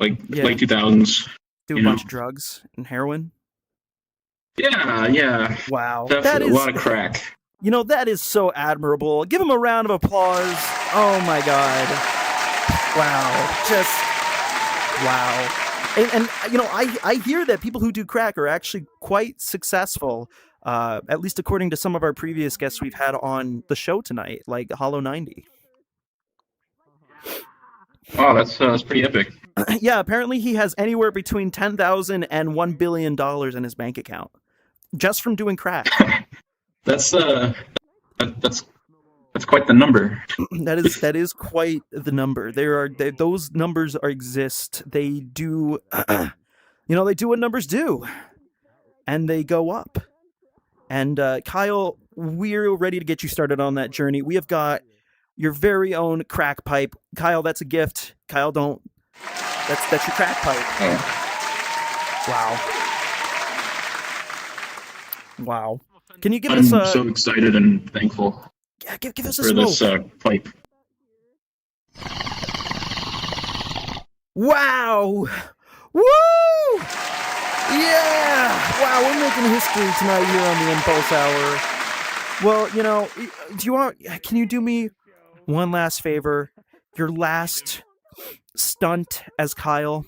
late 2000s. Do a bunch of drugs and heroin. Yeah. Wow, definitely a lot of crack. That is so admirable. Give him a round of applause. Oh my God. Wow. Just wow. And I hear that people who do crack are actually quite successful. At least according to some of our previous guests we've had on the show tonight, like Hollow 90. Oh, that's pretty epic. Yeah, apparently he has anywhere between $10,000 and $1 billion in his bank account just from doing crack. That's quite the number. That is quite the number. Those numbers exist. They do, they do what numbers do, and they go up. And Kyle, we're ready to get you started on that journey. We have got your very own crack pipe. Kyle, that's a gift. Kyle, don't. That's your crack pipe. Wow. Can you give us a... I'm so excited and thankful. Yeah, give us a for smoke. This pipe. Wow! Woo! Yeah! Wow, we're making history tonight here on the Impulse Hour. Well, can you do me one last favor? Your last stunt as Kyle.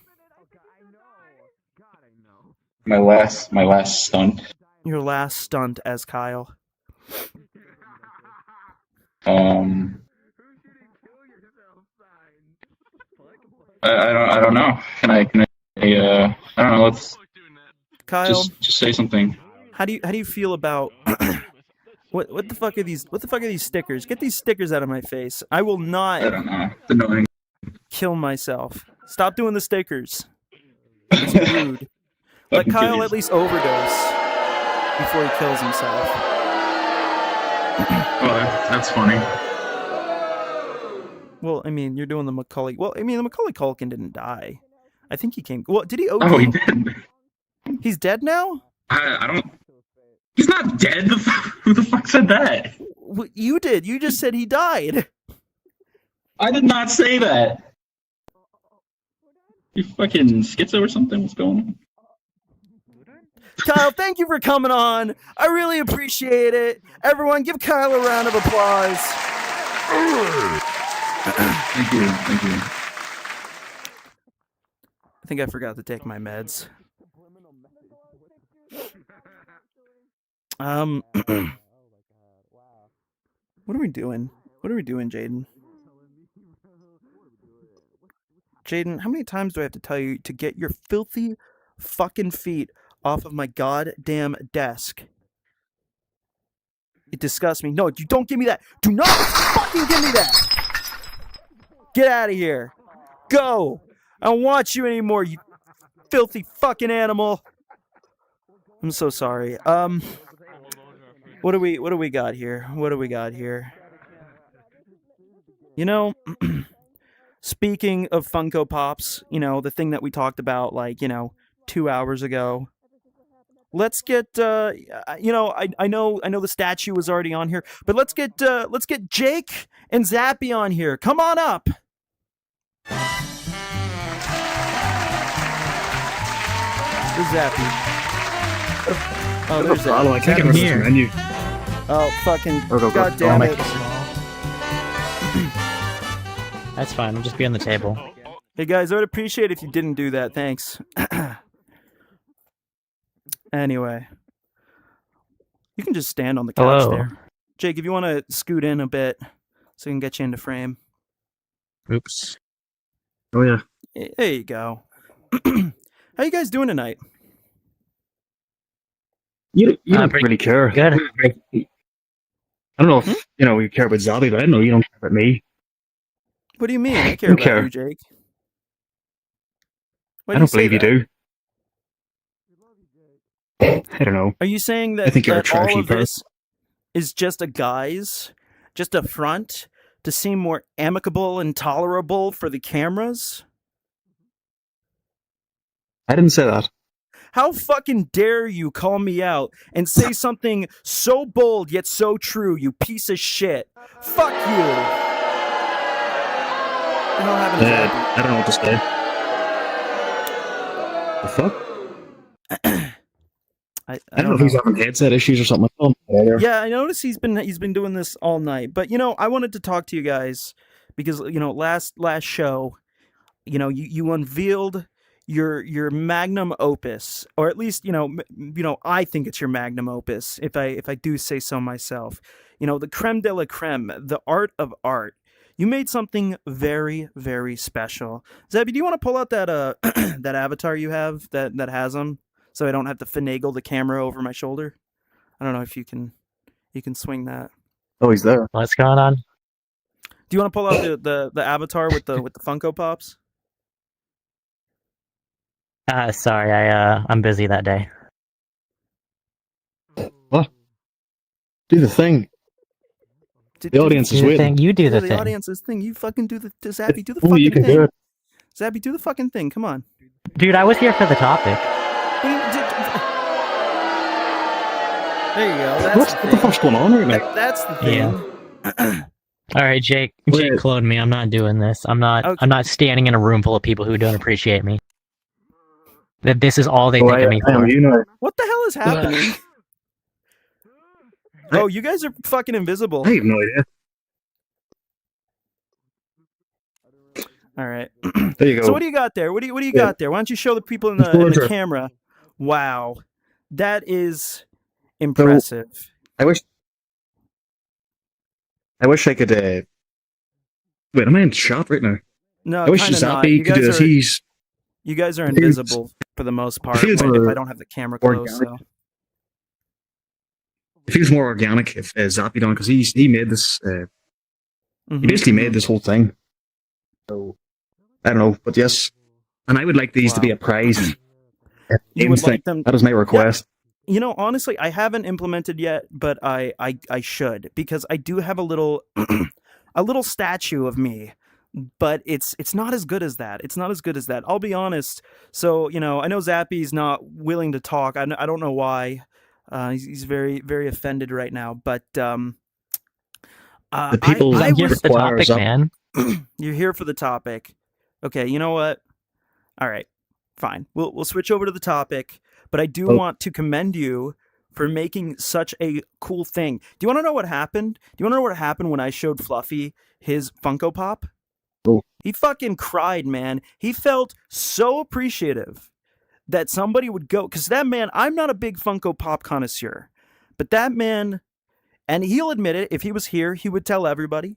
My last stunt. Your last stunt as Kyle. I don't know. Can I I don't know. Let's Kyle, just say something. How do you feel about what the fuck are these? What the fuck are these stickers? Get these stickers out of my face. I will not. I don't know. It's annoying. Kill myself. Stop doing the stickers. It's rude. Let Kyle at least overdose before he kills himself. Oh, that's funny. Well, I mean, you're doing the Macaulay. Well, I mean, the Macaulay Culkin didn't die. I think he came. Well, did he OD? Oh, he did. He's dead now? I don't. He's not dead. Who the fuck said that? Well, you did. You just said he died. I did not say that. You fucking schizo or something? What's going on? Kyle, thank you for coming on. I really appreciate it. Everyone, give Kyle a round of applause. Thank you. I think I forgot to take my meds. What are we doing? Jaden? Jaden, how many times do I have to tell you to get your filthy fucking feet off of my goddamn desk? It disgusts me. No, you don't give me that. Do not fucking give me that. Get out of here. Go. I don't want you anymore, you filthy fucking animal. I'm so sorry. What do we got here? Speaking of Funko Pops, the thing that we talked about 2 hours ago. Let's get I know the statue was already on here, but let's get Jake and Zappy on here. Come on up. Where's Zappy? Oh, there's Zappy. I can't get here. Menu. Oh, fucking god damn it. That's fine. I'll just be on the table. Hey guys, I would appreciate if you didn't do that. Thanks. Anyway, you can just stand on the couch Hello. there. Jake, if you want to scoot in a bit so we can get you into frame. Oops. Oh yeah. There you go. How you guys doing tonight? You don't pretty really care. good. I don't know if you care about Zabi, but I know you don't care about me. What do you mean? I care You about care. you, Jake. Why I do don't say believe you that? do. I don't know. Are you saying that, I think you're a that all trashy of person. this is just a guise, just a front to seem more amicable and tolerable for the cameras? I didn't say that. How fucking dare you call me out and say something so bold yet so true, you piece of shit. Fuck you. What the hell happened to Zappy? I don't know what to say. The fuck? I I don't know if he's having headset issues or something. Yeah, I noticed he's been doing this all night. But I wanted to talk to you guys because last show, you unveiled your magnum opus, or at least I think it's your magnum opus, if I do say so myself. The creme de la creme, the art of art. You made something very, very special. Zabby, do you want to pull out that that avatar you have that has him, so I don't have to finagle the camera over my shoulder? I don't know if you can swing that. Oh, he's there. What's going on? Do you want to pull out the avatar with the Funko Pops? Sorry, I'm busy that day. What? Do the thing. The audience is Do the waiting. thing. You do the The thing. audience's thing. You fucking do the Zappy. Do the Oh, you fucking can do thing. it. Zappy, do the fucking thing. Come on. Dude, I was here for the topic. There you go. What the fuck's going on right now? That's the thing. Yeah. All right, Jake. Jake Wait. cloned me. I'm not doing this. I'm not. Okay. I'm not standing in a room full of people who don't appreciate me. That this is all they think of me I am, for. you know. What the hell is happening? Oh, you guys are fucking invisible. I have no idea. All right. There you go. So what do you got there? What do you got there? Why don't you show the people in the camera? Wow, that is impressive. I wish I could. Wait, am I in shot right now? No, I wish kinda not. Zappy could do this. You guys are invisible for the most part. feels If more I don't have the camera close, organic. so. It feels more organic if Zappy done, because he made this. He basically made this whole thing. So I don't know, but yes, and I would like these to be a prize. You would like them. That is my request. Honestly, I haven't implemented yet, but I should, because I do have a little a little statue of me, but it's not as good as that. It's not as good as that. I'll be honest. So I know Zappy's not willing to talk. I don't know why. He's very, very offended right now. But The people I'm here for the topic, man. You're here for the topic. Okay, you know what? All right, fine. We'll switch over to the topic. But I do want to commend you for making such a cool thing. Do you want to know what happened? Do you want to know what happened when I showed Fluffy his Funko Pop? Oh. He fucking cried, man. He felt so appreciative that somebody would go, because that man, I'm not a big Funko Pop connoisseur, but that man, and he'll admit it, if he was here, he would tell everybody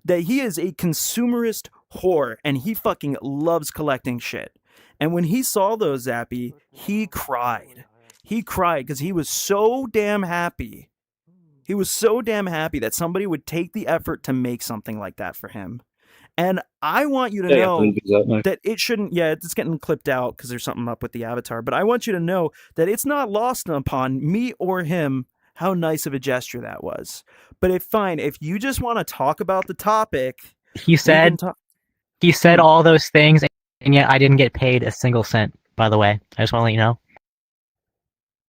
that he is a consumerist whore and he fucking loves collecting shit. And when he saw those, Zappy, he cried. He cried because he was so damn happy. He was so damn happy that somebody would take the effort to make something like that for him. And I want you to know that it shouldn't, it's getting clipped out because there's something up with the avatar, but I want you to know that it's not lost upon me or him how nice of a gesture that was. But if you just want to talk about the topic, He said all those things, and yet I didn't get paid a single cent, by the way. I just want to let you know.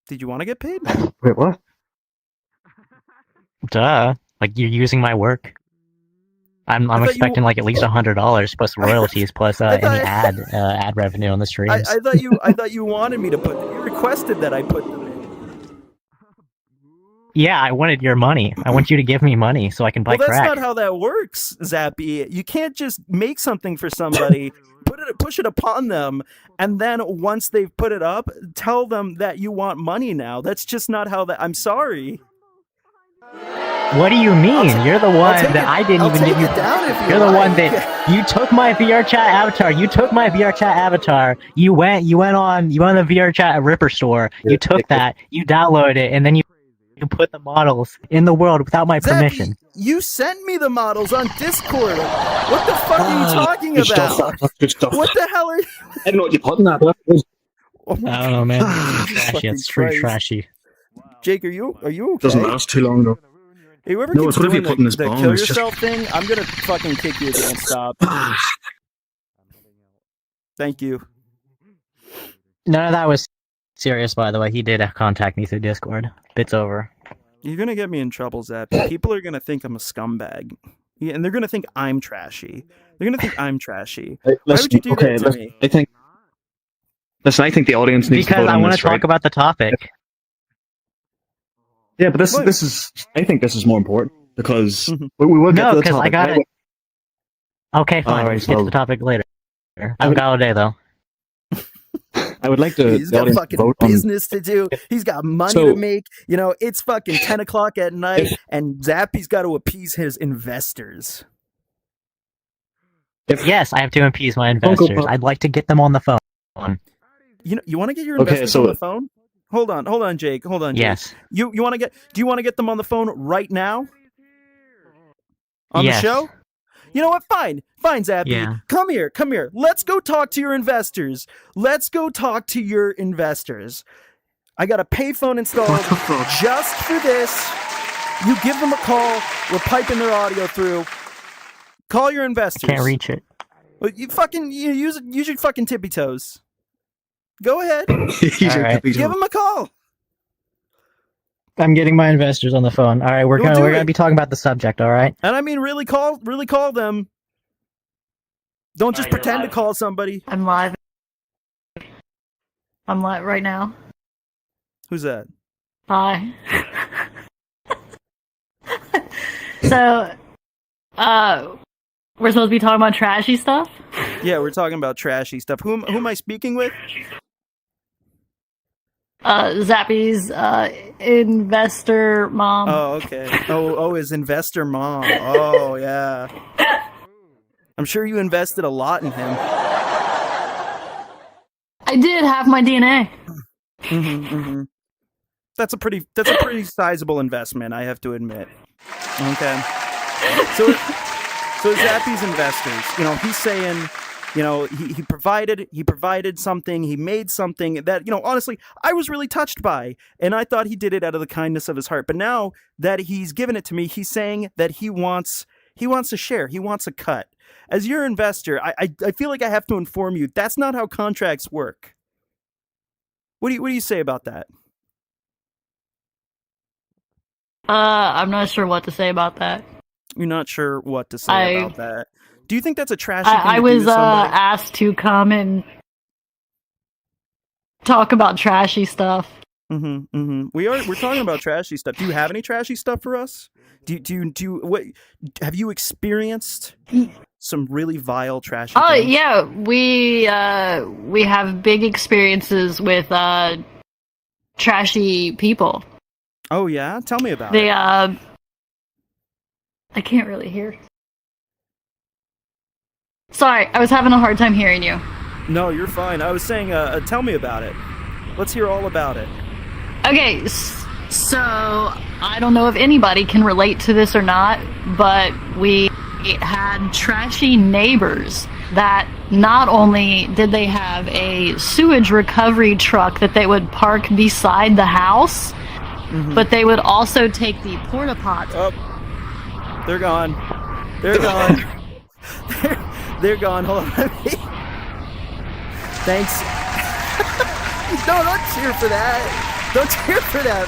Did you want to get paid? Wait, what? Duh. Like, you're using my work. I'm expecting like at least $100 plus royalties plus any ad revenue on the streams. I thought you wanted me to put them. You requested that I put them in. Yeah, I wanted your money. I want you to give me money so I can buy Well, that's crack. not how that works, Zappy. You can't just make something for somebody, put it upon them, and then once they've put it up, tell them that you want money now. That's just not how that. I'm sorry. What do you mean? You're the one that I didn't even give you. You're the one that you took my VR chat avatar. You took my VR chat avatar. You went on the VR chat Ripper store. You took that. You downloaded it, and then you put the models in the world without my permission. You sent me the models on Discord. What the fuck are you talking about? Good stuff. What the hell are you? I don't know what you put in that. But I don't know, man. It's trashy. It's pretty trashy. Jake, are you okay? doesn't last too long though. Hey, whoever No, keeps it's whatever doing you put in this the bomb, kill it's just- yourself thing, I'm gonna fucking kick you if you don't stop. Thank you. None of that was serious, by the way. He did contact me through Discord. It's over. You're gonna get me in trouble, Zappy. People are gonna think I'm a scumbag. Yeah, and they're gonna think I'm trashy. They're gonna think I'm trashy. Why would you do that to me? I think the audience needs to Because vote I on want to this, talk right? about the topic. Yeah, but What? this is. I think this is more important because Mhm. we will get No, to the because I topic. got right? it. Okay, fine. Alright, Let's get to so- the topic later. I've got all day, though. I would like to He's the got audience to fucking vote on. business to do. He's got money So- to make. You know, it's fucking 10 o'clock at night, and Zappy's got to appease his investors. Yes, I have to appease my investors. I'd like to get them on the phone. You know, you want to get your Okay, investors so- on the phone? Hold on, Jake. Hold on, Jake. Yes. You want to get? Do you want to get them on the phone right now? On Yes. the show? You know what? Fine, Zappy. Yeah. Come here. Let's go talk to your investors. I got a payphone installed just for this. You give them a call. We're piping their audio through. Call your investors. Can't reach it. Well, you use your fucking tippy toes. Go ahead. Alright. Give them a call. I'm getting my investors on the phone. All right, we're Go do gonna it. be talking about the subject. All right. And I mean, really call them. Don't just pretend to call somebody. I'm live. I'm live right now. Who's that? Hi. So, we're supposed to be talking about trashy stuff? Yeah, we're talking about trashy stuff. Who am I speaking with? Zappy's, investor mom. Oh, okay. Oh, his investor mom. Oh, yeah. I'm sure you invested a lot in him. I did have my DNA. Mm-hmm. That's a pretty sizable investment, I have to admit. Okay. So Zappy's investors, he's saying, he provided something, he made something that, honestly, I was really touched by, and I thought he did it out of the kindness of his heart. But now that he's given it to me, he's saying that he wants a share, he wants a cut. As your investor, I feel like I have to inform you, that's not how contracts work. What do you say about that? I'm not sure what to say about that. You're not sure what to say about that. Do you think that's a trashy thing I to do was to somebody? asked to come and talk about trashy stuff. We're talking about trashy stuff. Do you have any trashy stuff for us? What have you experienced? Some really vile trashy things? Yeah, we have big experiences with trashy people. Oh yeah, tell me about They it. I can't really hear. Sorry, I was having a hard time hearing you. No, you're fine. I was saying, tell me about it. Let's hear all about it. Okay, so I don't know if anybody can relate to this or not, but we had trashy neighbors that not only did they have a sewage recovery truck that they would park beside the house, but they would also take the porta potty. Oh, they're gone. They're gone. They're gone. Hold on. Thanks. No, don't cheer for that. Don't cheer for that.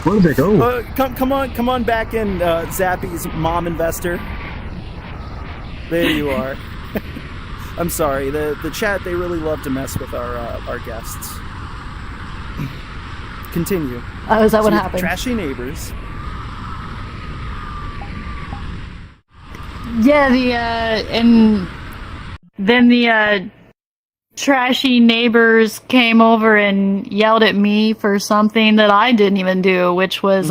Where did they go? Come on back in, Zappy's mom investor. There you are. I'm sorry. The chat, they really love to mess with our guests. Continue. Oh, is that what So, happened? Trashy neighbors. Yeah, and then the trashy neighbors came over and yelled at me for something that I didn't even do, which was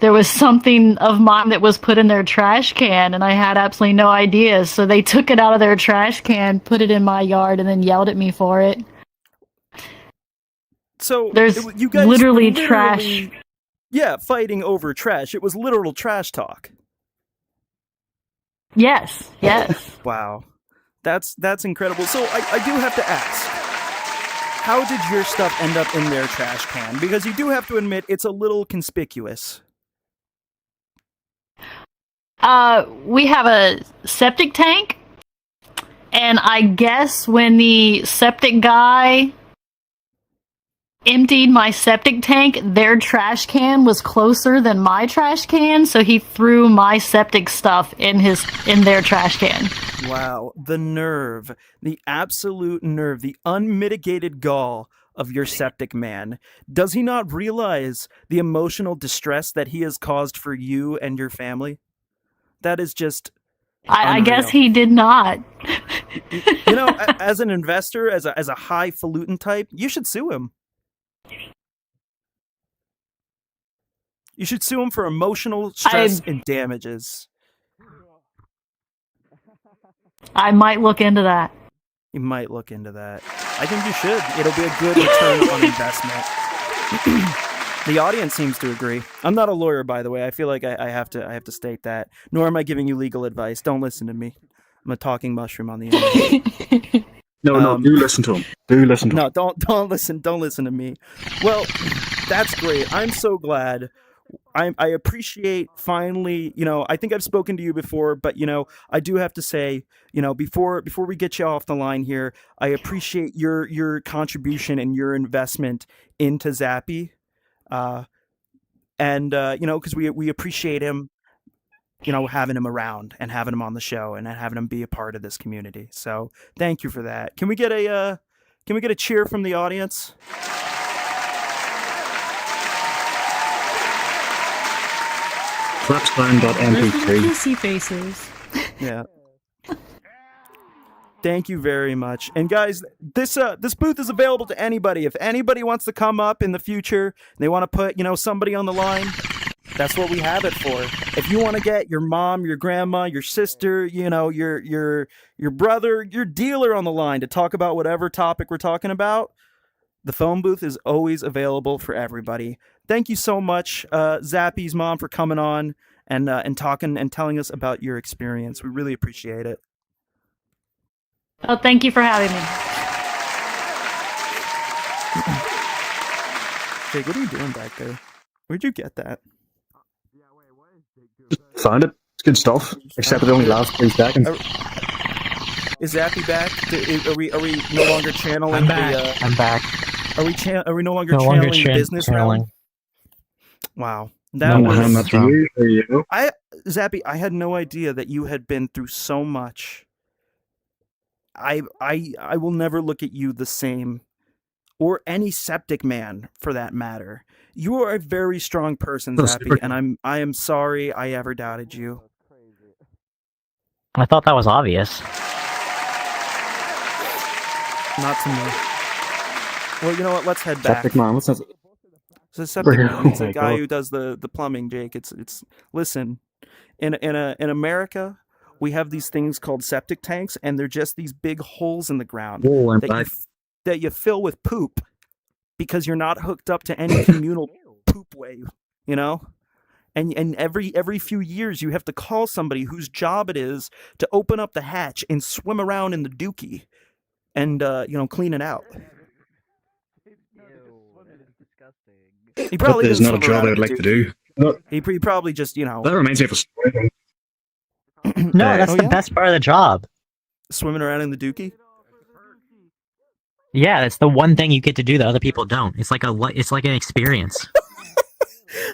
there was something of mine that was put in their trash can, and I had absolutely no idea. So they took it out of their trash can, put it in my yard, and then yelled at me for it. So there's you guys literally trash. Yeah, fighting over trash. It was literal trash talk. Yes. Wow. That's incredible. So I do have to ask, how did your stuff end up in their trash can? Because you do have to admit it's a little conspicuous. We have a septic tank, and I guess when the septic guy emptied my septic tank, their trash can was closer than my trash can, so he threw my septic stuff in their trash can. Wow, the nerve, the absolute nerve, the unmitigated gall of your septic man. Does he not realize the emotional distress that he has caused for you and your family? That is just I guess he did not. You know, as an investor, as a highfalutin type, you should sue him. You should sue him for emotional stress and damages. I might look into that. You might look into that. I think you should. It'll be a good return on investment. The audience seems to agree. I'm not a lawyer, by the way. I feel like I have to state that. Nor am I giving you legal advice. Don't listen to me. I'm a talking mushroom on the internet. No, do listen to him. Do listen to him. No, don't listen. Don't listen to me. Well, that's great. I'm so glad. I appreciate finally, I think I've spoken to you before, but, I do have to say, before we get you off the line here, I appreciate your contribution and your investment into Zappy. Because we appreciate him, having him around and having him on the show and having him be a part of this community. So thank you for that. Can we get a cheer from the audience? Flapspine.mp3. PC faces. Yeah. Thank you very much. And guys, this booth is available to anybody. If anybody wants to come up in the future, and they want to put, somebody on the line, that's what we have it for. If you want to get your mom, your grandma, your sister, your brother, your dealer on the line to talk about whatever topic we're talking about, the phone booth is always available for everybody. Thank you so much, Zappy's mom, for coming on and talking and telling us about your experience. We really appreciate it. Oh, thank you for having me. Jake, what are you doing back there? Where'd you get that? Just found it. It's good stuff. Except it only lasts 3 seconds. Is Zappy back? Are we no longer channeling? I'm back. Are we no longer channeling the business realm? Wow, that was. That's right. There you go. Zappy, I had no idea that you had been through so much. I will never look at you the same, or any septic man for that matter. You are a very strong person, Zappy, and I am sorry I ever doubted you. I thought that was obvious. Not to me. Well, you know what? Let's head back. Septic man, what's that? It's a septic man. It's a guy who does the plumbing, Jake. It's listen, in America, we have these things called septic tanks, and they're just these big holes in the ground that you fill with poop because you're not hooked up to any communal poop way, And every few years you have to call somebody whose job it is to open up the hatch and swim around in the dookie and clean it out. He probably there's not a job I would like to do. He probably just That reminds me of a story. No, that's the best part of the job. Swimming around in the dookie? Yeah, that's the one thing you get to do that other people don't. It's like an experience.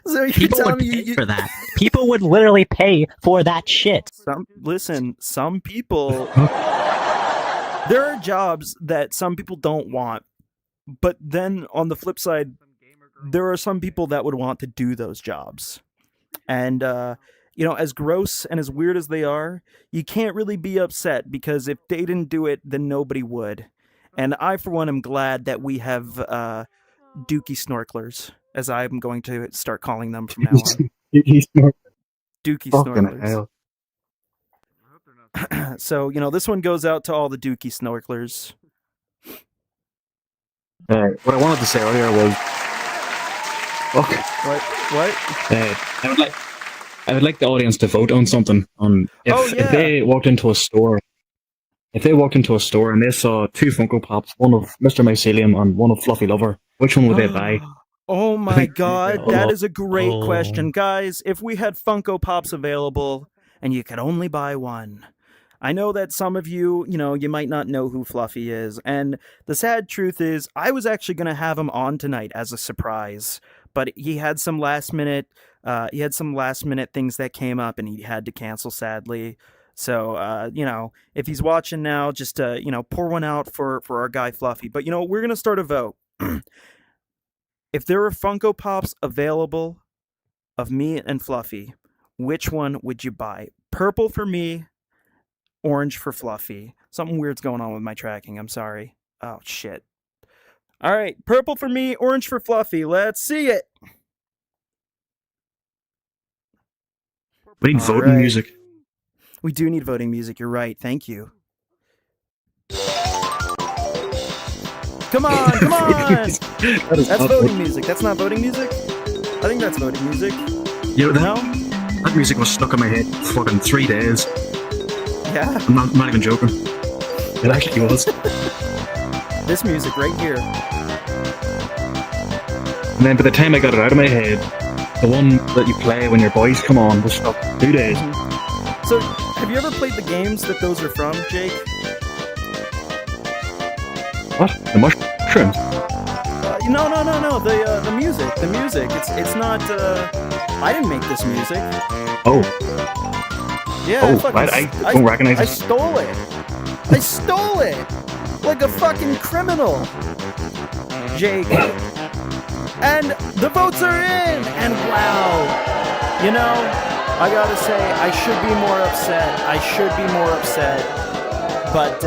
So people would pay for that. People would literally pay for that shit. Some people. There are jobs that some people don't want, but then on the flip side, there are some people that would want to do those jobs, and as gross and as weird as they are, you can't really be upset because if they didn't do it, then nobody would. And I, for one, am glad that we have dookie snorkelers, as I'm going to start calling them from now on. Dookie snorkelers. So, this one goes out to all the dookie snorkelers. What I wanted to say earlier was... Okay. What? I would like the audience to vote on something. If they walked into a store... If they walked into a store and they saw 2 Funko Pops, one of Mr. Mycelium and one of Fluffy Lover, which one would they buy? Oh my god, that is a great question. Guys, if we had Funko Pops available and you could only buy one, I know that some of you, you might not know who Fluffy is, and the sad truth is I was actually going to have him on tonight as a surprise, but he had some last minute things that came up and he had to cancel, sadly. So, if he's watching now, just, pour one out for our guy Fluffy. But, we're going to start a vote. If there are Funko Pops available of me and Fluffy, which one would you buy? Purple for me, orange for Fluffy. Something weird's going on with my tracking. I'm sorry. Oh, shit. All right. Purple for me, orange for Fluffy. Let's see it. We need voting music. We do need voting music. You're right. Thank you. Come on. That's voting music. That's not voting music? I think that's voting music. Yeah, that music was stuck in my head for fucking 3 days. Yeah. I'm not even joking. It actually was. This music right here. And then by the time I got it out of my head, the one that you play when your boys come on was stuck 2 days. So, have you ever played the games that those are from, Jake? What? The mushrooms? No. The music. The music. It's not. I didn't make this music. Oh. Yeah. I don't recognize it. I stole it. I stole it like a fucking criminal, Jake. And the votes are in. And wow, I gotta say, I should be more upset. But,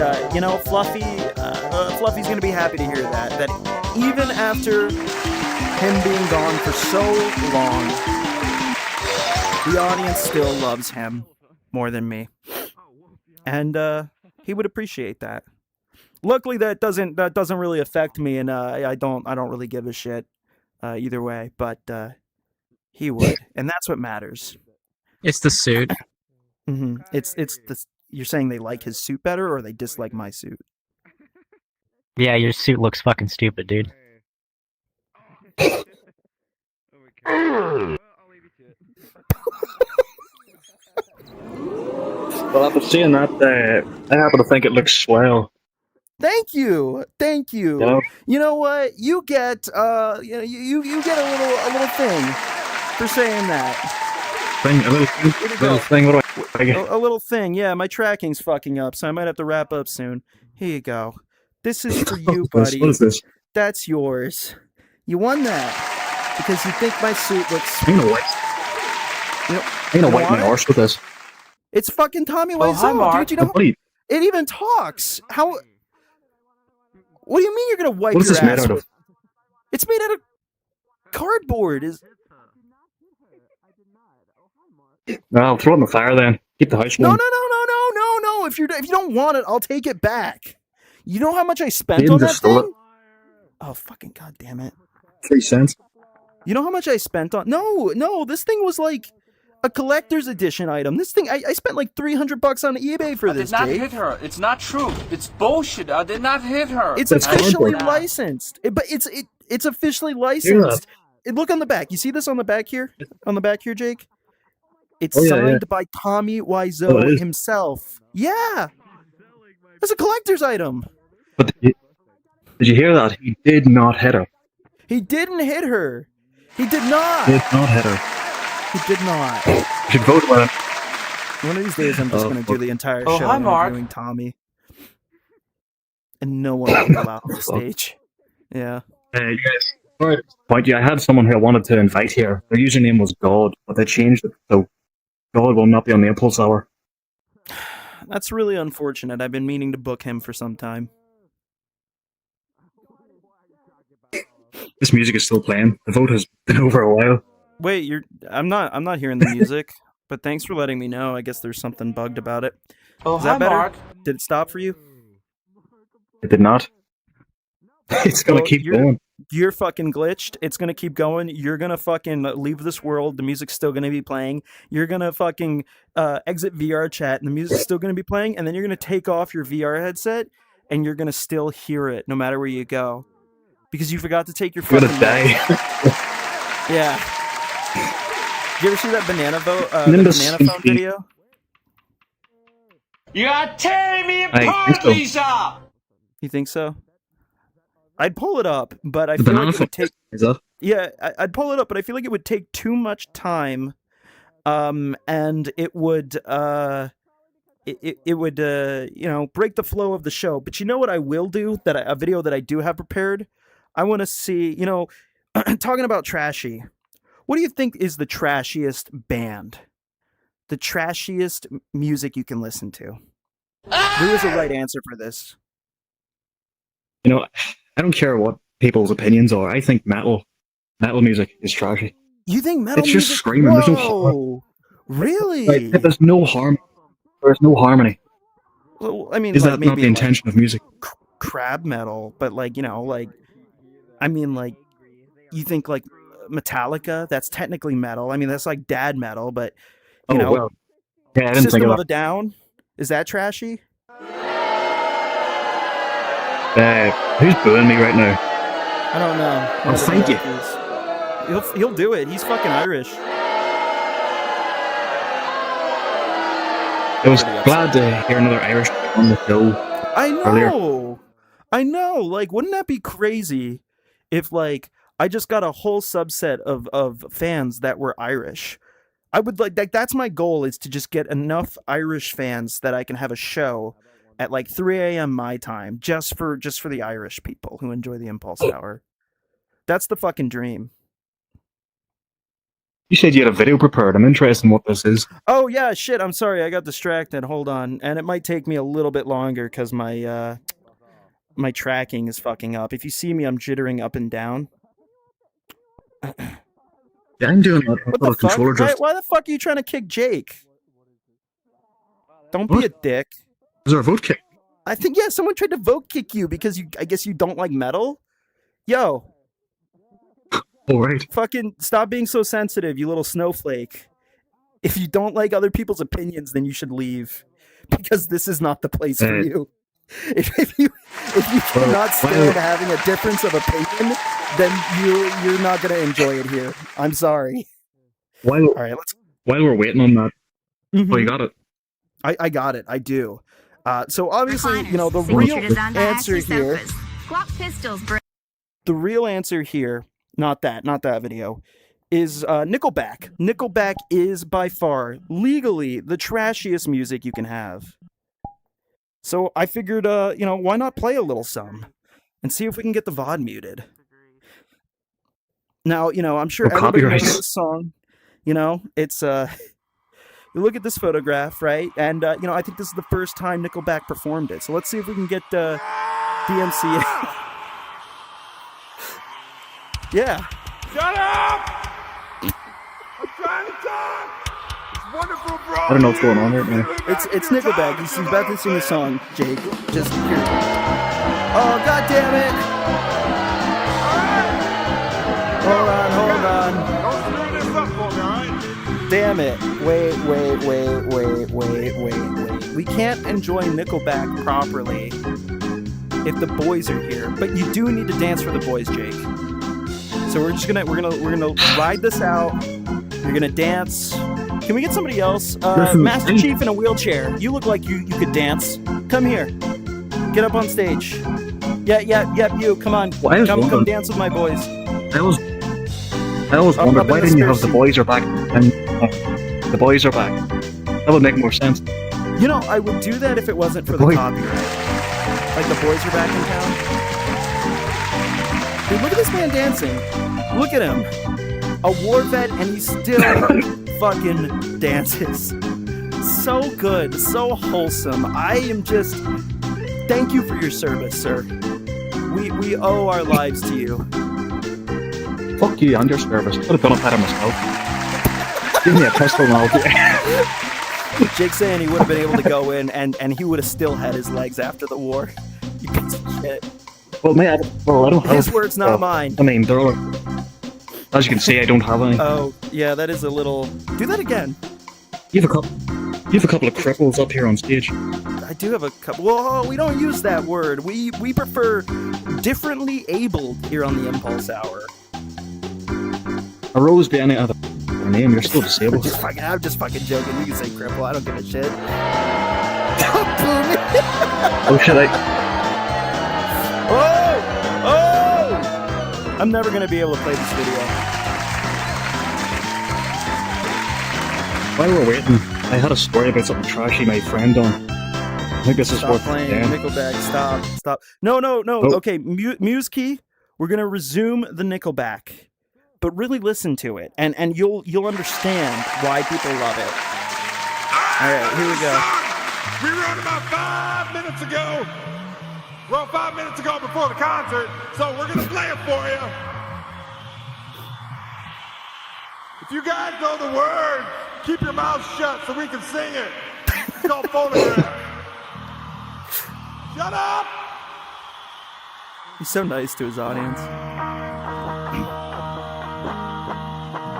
Fluffy's gonna be happy to hear that even after him being gone for so long, the audience still loves him more than me. And, he would appreciate that. Luckily, that doesn't really affect me, and, I don't really give a shit, either way, but, he would. And that's what matters. It's the suit. Mm-hmm. It's the. You're saying they like his suit better, or they dislike my suit? Yeah, your suit looks fucking stupid, dude. Well, after seeing that, I happen to think it looks swell. Thank you. Yeah. You know what? You get you get a little thing for saying that. A little thing. What do I get? A little thing. Yeah, my tracking's fucking up, so I might have to wrap up soon. Here you go. This is for you, buddy. What is this? That's yours. You won that because you think my suit looks. I'm gonna wipe my horse with this. It's fucking Tommy Wiseau, dude. It even talks. How? What do you mean you're gonna wipe your ass? What is this made out of? It's made out of cardboard. I'll throw it in the fire then. Keep the house warm. No. If you don't want it, I'll take it back. You know how much I spent on that thing? Oh, fucking goddamn it. 3 cents. You know how much I spent on? No, this thing was like a collector's edition item. This thing, I spent like $300 on eBay for this, Jake. I did not hit her. It's not true. It's bullshit. I did not hit her. It's officially licensed. It's officially licensed. Look on the back. You see this on the back here? On the back here, Jake? It's signed by Tommy Wiseau himself. Yeah. It's a collector's item. But did you hear that? He did not hit her. He didn't hit her. He did not. He did not hit her. He did not. You should vote about it. One of these days, I'm just going to do the entire show interviewing Tommy. And no one will go out on the stage. Yeah. You guys, I had someone who I wanted to invite here. Their username was God, but they changed it. So God will not be on the Impulse Hour. That's really unfortunate. I've been meaning to book him for some time. This music is still playing. The vote has been over a while. Wait, I'm not hearing the music, but thanks for letting me know. I guess there's something bugged about it. Oh, Is that hi, better? Mark. Did it stop for you? It did not. It's gonna keep going. You're fucking glitched. It's gonna keep going. You're gonna fucking leave this world. The music's still gonna be playing. You're gonna fucking exit VR chat, and the music's still gonna be playing. And then you're gonna take off your VR headset, and you're gonna still hear it no matter where you go, because you forgot to take your You're fucking. gonna die. Yeah. You ever see that banana phone video? You are tearing me I apart, think so. Lisa! You think so? I'd pull it up, but I The feel banana like it would phone take. is up. Yeah, I'd pull it up, but I feel like it would take too much time, and it would it would break the flow of the show. But you know what I will do? A video that I do have prepared. I want to see, talking about Trashy. What do you think is the trashiest band? The trashiest music you can listen to? There is a right answer for this. I don't care what people's opinions are. I think metal music is trashy. You think metal it's music? just screaming. There's no Whoa, really? Like, there's no harm. There's no harmony. Well, I mean, Is like, that maybe not the intention of music? Crab metal, but you think like Metallica? That's technically metal. I mean, that's like dad metal, but Well, yeah, I didn't System think of of a Down, is that trashy? that. Who's booing me right now? I don't know. Oh, thank you. He'll do it. He's fucking Irish. I was glad to hear another Irish on the show. I know. Earlier. I know. Like, wouldn't that be crazy if, like, I just got a whole subset of fans that were Irish? I would like that's my goal, is to just get enough Irish fans that I can have a show at like 3 a.m. my time just for the Irish people who enjoy the Impulse Hour. That's the fucking dream. You said you had a video prepared. I'm interested in what this is. Oh yeah, shit. I'm sorry. I got distracted. Hold on. And it might take me a little bit longer because my tracking is fucking up. If you see me, I'm jittering up and down. Yeah, I'm doing that. What the fuck? Why the fuck are you trying to kick Jake? Don't be a dick. Is there a vote kick? I think, yeah, someone tried to vote kick you because I guess you don't like metal. Yo. All right. Fucking stop being so sensitive, you little snowflake. If you don't like other people's opinions, then you should leave, because this is not the place for you. If you cannot stand having a difference of opinion, then you're not gonna enjoy it here. I'm sorry. All right, while we're waiting on that, Mm-hmm. Oh, you got it. I got it. I do. So obviously, the real answer here. The real answer here, not that video, is Nickelback. Nickelback is by far legally the trashiest music you can have. So I figured, why not play a little some and see if we can get the VOD muted. Now, I'm sure everybody knows this song. It's you look at this photograph, right? And I think this is the first time Nickelback performed it. So let's see if we can get DMCA. Yeah. Shut up! I'm trying to talk! It's wonderful, bro! I don't know what's going on right now. It's Nickelback. He's about to sing a song, Jake. Just here. Oh, god damn it! Hold on. Don't screw this up for me, alright? Damn it. Wait. We can't enjoy Nickelback properly if the boys are here, but you do need to dance for the boys, Jake. So we're gonna ride this out. You're gonna dance. Can we get somebody else? Master Chief in a wheelchair. You look like you could dance. Come here. Get up on stage. Yeah, you. Come on. Come dance with my boys. I always wondered, why didn't you have the boys are back and the boys are back? That would make more sense. I would do that if it wasn't for the copyright. Like the boys are back in town. Dude, look at this man dancing. Look at him. a war vet, and he still fucking dances. So good, so wholesome. I am just... Thank you for your service, sir. We owe our lives to you. Fuck you and your service. Could have done it better myself. Give me a pistol and I'll do it. Jake's saying he would have been able to go in and he would have still had his legs after the war. You piece of shit. Well, mate, I don't have... His words, not mine. I mean, they're all... As you can see, I don't have any. Oh, yeah, that is a little... Do that again. You have a couple of cripples up here on stage. I do have a couple... Well, we don't use that word. We prefer differently abled here on the Impulse Hour. A rose be any other name, you're still disabled. I'm just fucking joking. You can say cripple. I don't give a shit. Oh shit, Oh! I'm never gonna be able to play this video. While we're waiting, I had a story about something trashy my friend done. I think this is Stop worth playing it. Nickelback. Stop. No. Oh. Okay, Muse Key. We're gonna resume the Nickelback, but really listen to it, and you'll understand why people love it. All right, here we go. We wrote about 5 minutes ago. Wrote 5 minutes ago before the concert, so we're gonna play it for you. If you guys know the words, keep your mouth shut so we can sing it. It's called Photograph. Shut up! He's so nice to his audience.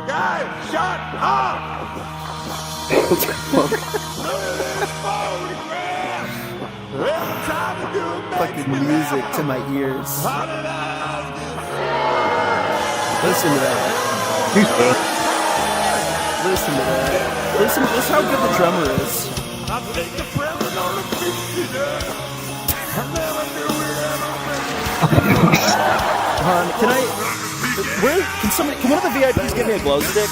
Guys, shut up! Look at this photograph. Every time you do it makes Fucking me music laugh. to my ears. How did I get Listen to that. Listen to that. Listen how good the drummer is. I think the present on the beach, I never knew it ever. Can I? Can one of the VIPs give me a glow stick?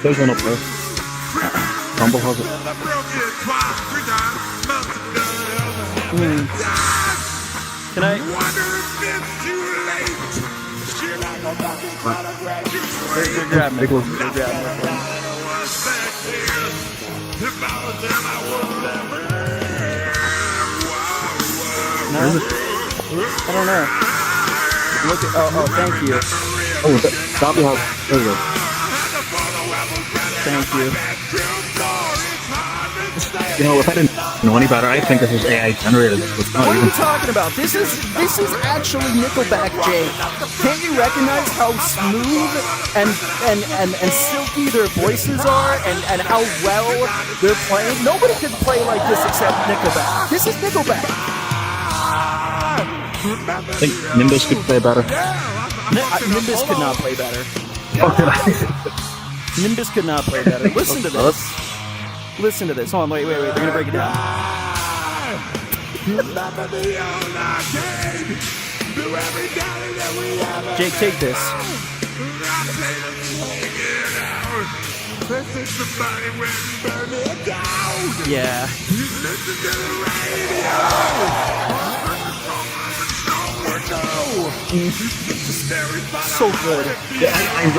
There's one up there. Rumble has it. Can I? They're grabbing it. They're grabbing it. No? I don't know. Look at. Oh, thank you. Oh, stop your house. There we go. Thank you. You know, if I didn't know any better, I think this is AI generated. It's not What are even. you talking about? This is actually Nickelback, Jake. Can't you recognize how smooth and silky their voices are and how well they're playing? Nobody could play like this except Nickelback. This is Nickelback. I think Nimbus could play better. Nimbus could not play better. Nimbus could not play better. Listen to this. Listen to this. Hold on, wait. They're gonna break it down. Jake, take this. Yeah. So good. Yeah, I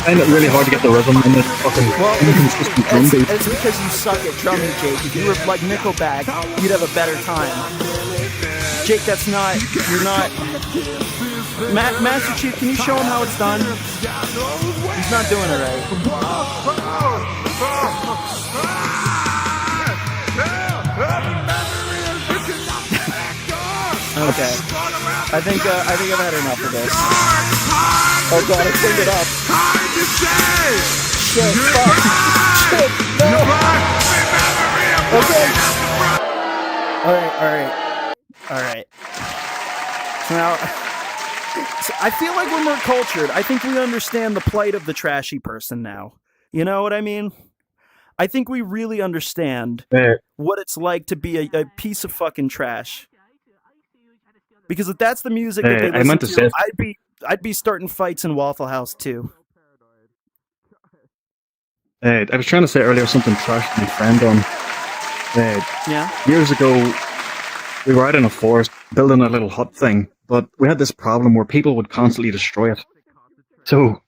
find it really hard to get the rhythm in this fucking inconsistent drum beat. It's because you suck at drumming, Jake. If you were like Nickelback, you'd have a better time. Jake, you're not... Master Chief, can you show him how it's done? He's not doing it right. Okay. I think I've had enough of this. Oh god, I turned it up. Shit, fuck. Shit, no. Okay. Alright. So now, I feel like when we're cultured, I think we understand the plight of the trashy person now. You know what I mean? I think we really understand what it's like to be a piece of fucking trash. Because if that's the music that they listen to, I'd be starting fights in Waffle House too. I was trying to say earlier something trash my friend on. Yeah. Years ago, we were out in a forest building a little hut thing, but we had this problem where people would constantly destroy it. So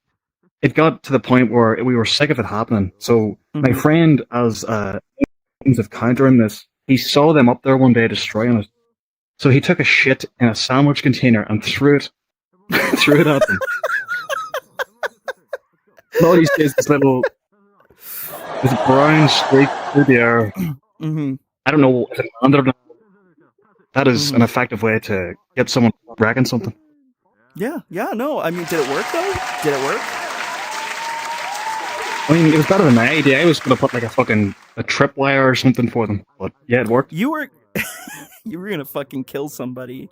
it got to the point where we were sick of it happening. So my friend, as means of countering this, he saw them up there one day destroying it. So he took a shit in a sandwich container and threw it at them. And all he sees this brown streak through the air. I don't know if it landed or not. That is an effective way to get someone wrecking something. Yeah, no. I mean, did it work though? Did it work? I mean, it was better than my idea. I was going to put like a tripwire or something for them. But yeah, it worked. You were going to fucking kill somebody.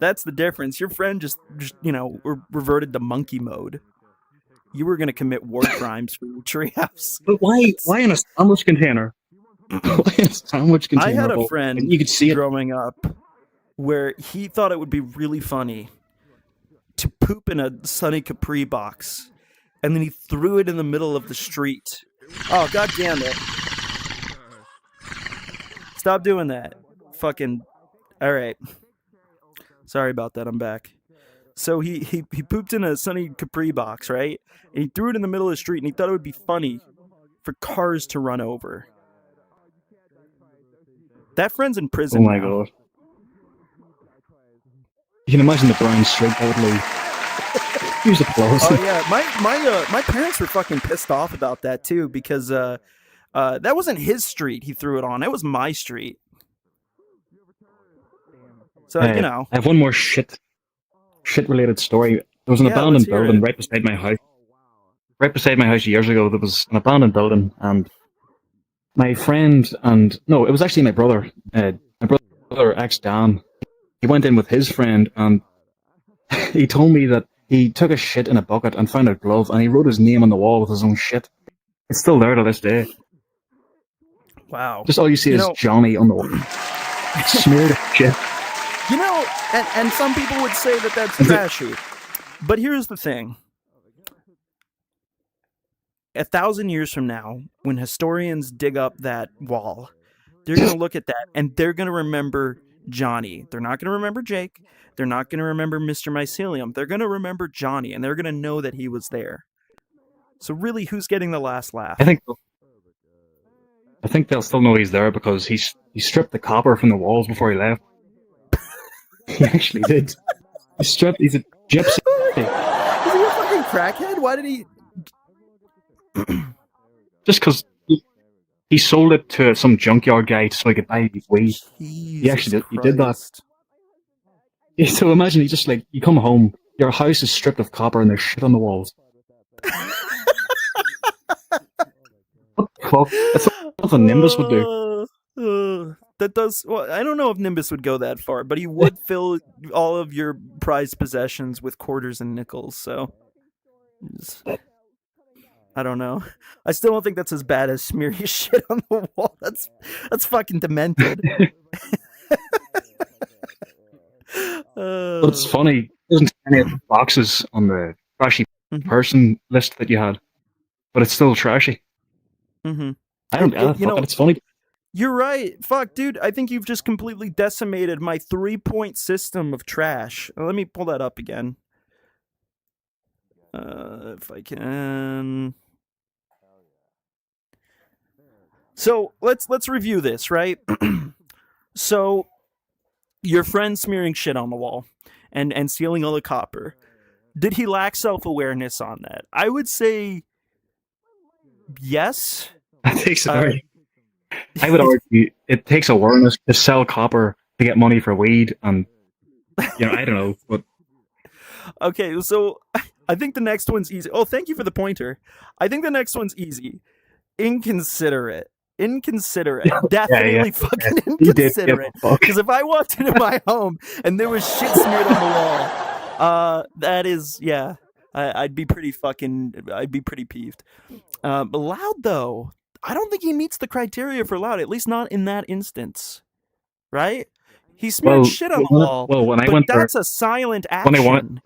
That's the difference. Your friend just reverted to monkey mode. You were going to commit war crimes for your treehouse. But why in a sandwich container? I had a friend you could see growing up where he thought it would be really funny to poop in a Sunny Capri box, and then he threw it in the middle of the street. Oh, god damn it. Stop doing that. Fucking... Alright. Sorry about that, I'm back. So he pooped in a Sunny Capri box, right? And he threw it in the middle of the street, and he thought it would be funny for cars to run over. That friend's in prison. Oh my god. You can imagine the brown streak that would leave. Here's applause. Oh yeah, my parents were fucking pissed off about that too, because that wasn't his street he threw it on. It was my street. So I have one more shit related story. There was an abandoned building right beside my house. Right beside my house years ago, there was an abandoned building, and my friend it was actually my brother. My brother, ex-Dan, he went in with his friend, and he told me that he took a shit in a bucket and found a glove, and he wrote his name on the wall with his own shit. It's still there to this day. Wow. Just all you see is Johnny on the wall. Smeared shit. And some people would say that that's trashy. But here's the thing. 1,000 years from now, when historians dig up that wall, they're going to look at that and they're going to remember Johnny. They're not going to remember Jake. They're not going to remember Mr. Mycelium. They're going to remember Johnny, and they're going to know that he was there. So really, who's getting the last laugh? I think they'll still know he's there because he stripped the copper from the walls before he left. He actually did. He's a gypsy. Is he a fucking crackhead? Why did he... Just because he sold it to some junkyard guy so he could buy weed. He actually did that. Yeah, so imagine you come home, your house is stripped of copper and there's shit on the walls. What the fuck? That's what a Nimbus would do. That does... Well, I don't know if Nimbus would go that far, but he would fill all of your prized possessions with quarters and nickels, so... I don't know. I still don't think that's as bad as smear your shit on the wall. That's fucking demented. But it's funny. There isn't any of the boxes on the trashy person list that you had, but it's still trashy. Mm-hmm. I don't get it. It's funny. You're right. Fuck, dude. I think you've just completely decimated my 3-point system of trash. Let me pull that up again. If I can. So let's review this, right? So your friend smearing shit on the wall and stealing all the copper. Did he lack self-awareness on that? I would say yes. I think so. I would argue it takes awareness to sell copper to get money for weed, and I don't know, but okay, so I think the next one's easy. Oh, thank you for the pointer. I think the next one's easy. Inconsiderate. Definitely fucking inconsiderate. Because if I walked into my home and there was shit smeared on the wall, that is, yeah, I'd be pretty peeved. But loud though, I don't think he meets the criteria for loud, at least not in that instance. Right? He smeared shit on the wall. Well, when I but went that's there, a silent action.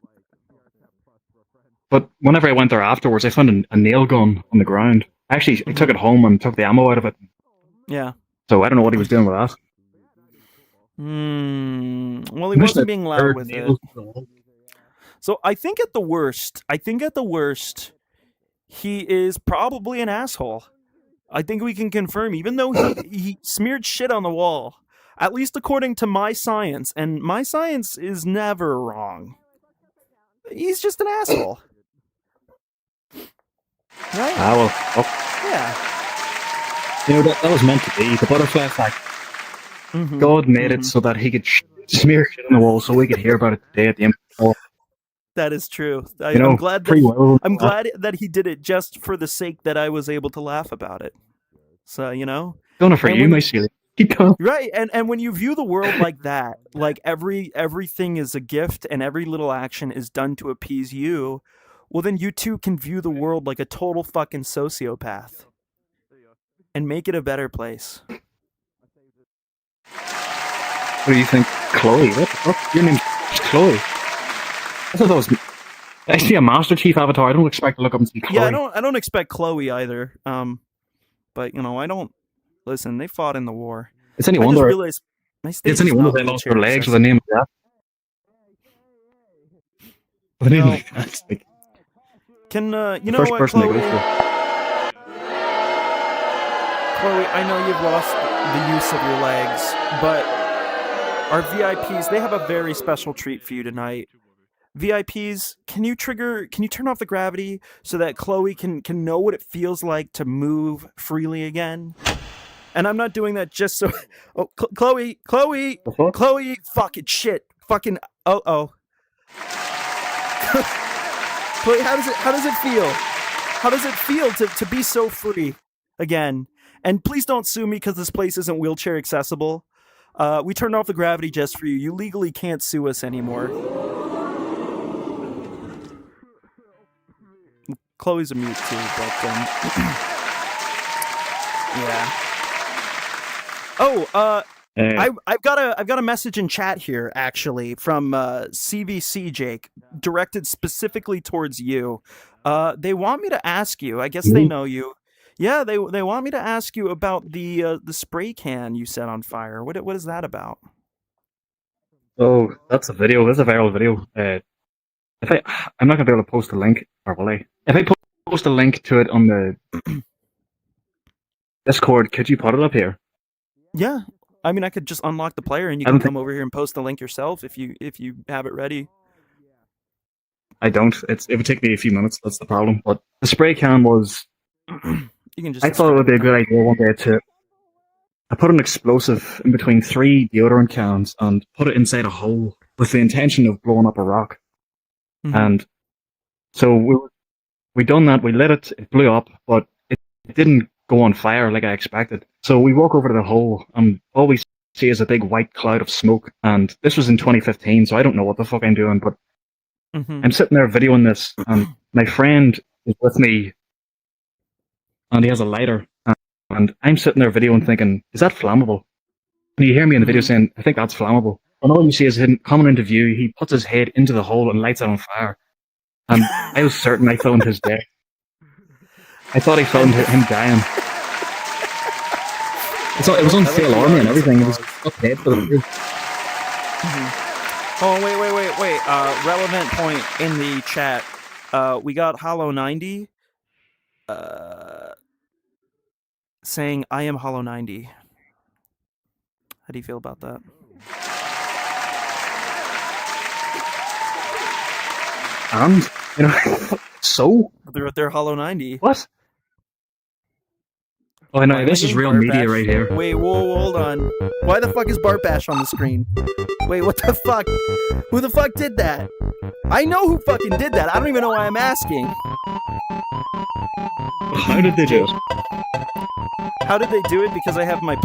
But whenever I went there afterwards, I found a nail gun on the ground. Actually, I took it home and took the ammo out of it. Yeah. So I don't know what he was doing with that. Well, he wasn't being loud with it. So I think at the worst, he is probably an asshole. I think we can confirm, even though he smeared shit on the wall, at least according to my science, and my science is never wrong. He's just an asshole. Right? Yeah. You know, that was meant to be the butterfly effect. God made it so that he could smear shit on the wall so we could hear about it today at the end of the wall. That is true. I'm glad that he did it just for the sake that I was able to laugh about it. So, you know? Done it for you, my silly. Right, and when you view the world like that, like everything is a gift and every little action is done to appease you, well then you too can view the world like a total fucking sociopath. And make it a better place. What do you think? Chloe? What the fuck? Your name's Chloe. I thought that was actually a Master Chief avatar. I don't expect to look up and see Chloe. Yeah, I don't expect Chloe either. But you know, I don't listen. They fought in the war. It's any wonder. It's any wonder they lost their legs with a name like that. With a name like that. Like, can you know what, Chloe? Chloe, I know you've lost the use of your legs, but our VIPs, they have a very special treat for you tonight. VIPs, can you turn off the gravity so that Chloe can know what it feels like to move freely again? And I'm not doing that just so... Oh, Chloe, fucking shit. Fucking, Chloe, how does it feel? How does it feel to be so free again? And please don't sue me because this place isn't wheelchair accessible. We turned off the gravity just for you. You legally can't sue us anymore. Chloe's a mute too, but yeah. Oh, I've got a message in chat here actually from CVC Jake, directed specifically towards you. They want me to ask you. I guess they know you. Yeah, they want me to ask you about the spray can you set on fire. What is that about? Oh, that's a video. That's a viral video. I'm not gonna be able to post a link, or will I? If I post a link to it on the Discord, could you put it up here? Yeah, I mean, I could just unlock the player and you can come over here and post the link yourself if you have it ready. I don't. It would take me a few minutes. That's the problem. But the spray can was. You can just. I thought it would be a good idea one day to. I put an explosive in between 3 deodorant cans and put it inside a hole with the intention of blowing up a rock. Mm-hmm. And so we done that. We lit it. It blew up, but it didn't go on fire like I expected. So we walk over to the hole, and all we see is a big white cloud of smoke. And this was in 2015, so I don't know what the fuck I'm doing, but I'm sitting there videoing this, and my friend is with me, and he has a lighter, and I'm sitting there videoing thinking, is that flammable? And you hear me in the video saying, I think that's flammable. And all you see is him coming into view, he puts his head into the hole and lights it on fire. And I was certain I filmed his death. I thought I filmed him dying. It was on Fail Army and everything. It was up dead for the video. Oh, wait. Relevant point in the chat. We got Hollow90 saying, I am Hollow90. How do you feel about that? And, you know, so? They're Hollow90. What? Oh, no, this is real media right here. Wait, whoa, hold on. Why the fuck is Barbash on the screen? Wait, what the fuck? Who the fuck did that? I know who fucking did that. I don't even know why I'm asking. How did they do it? How did they do it? Because I have my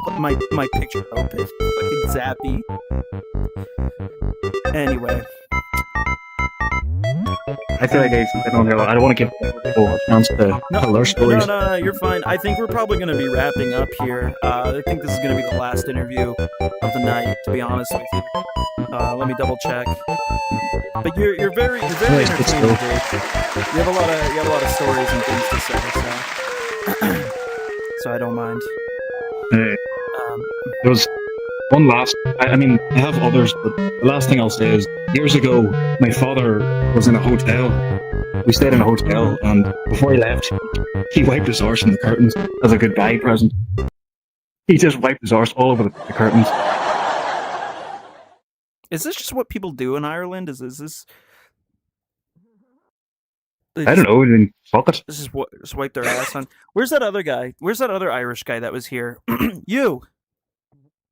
picture open. Fucking zappy. Anyway. I feel like I don't want to give people a chance to tell their stories. No, you're fine. I think we're probably going to be wrapping up here. I think this is going to be the last interview of the night, to be honest with you. Let me double check. But you're very entertaining, Jake. You have a lot of stories and things to say, so I don't mind. It was one last. I mean, I have others, but the last thing I'll say is, years ago, my father was in a hotel. We stayed in a hotel, and before he left, he wiped his arse on the curtains as a goodbye present. He just wiped his arse all over the curtains. Is this just what people do in Ireland? Is this? I don't know. I mean, fuck it. This is what just wipe their ass on. Where's that other guy? Where's that other Irish guy that was here? You,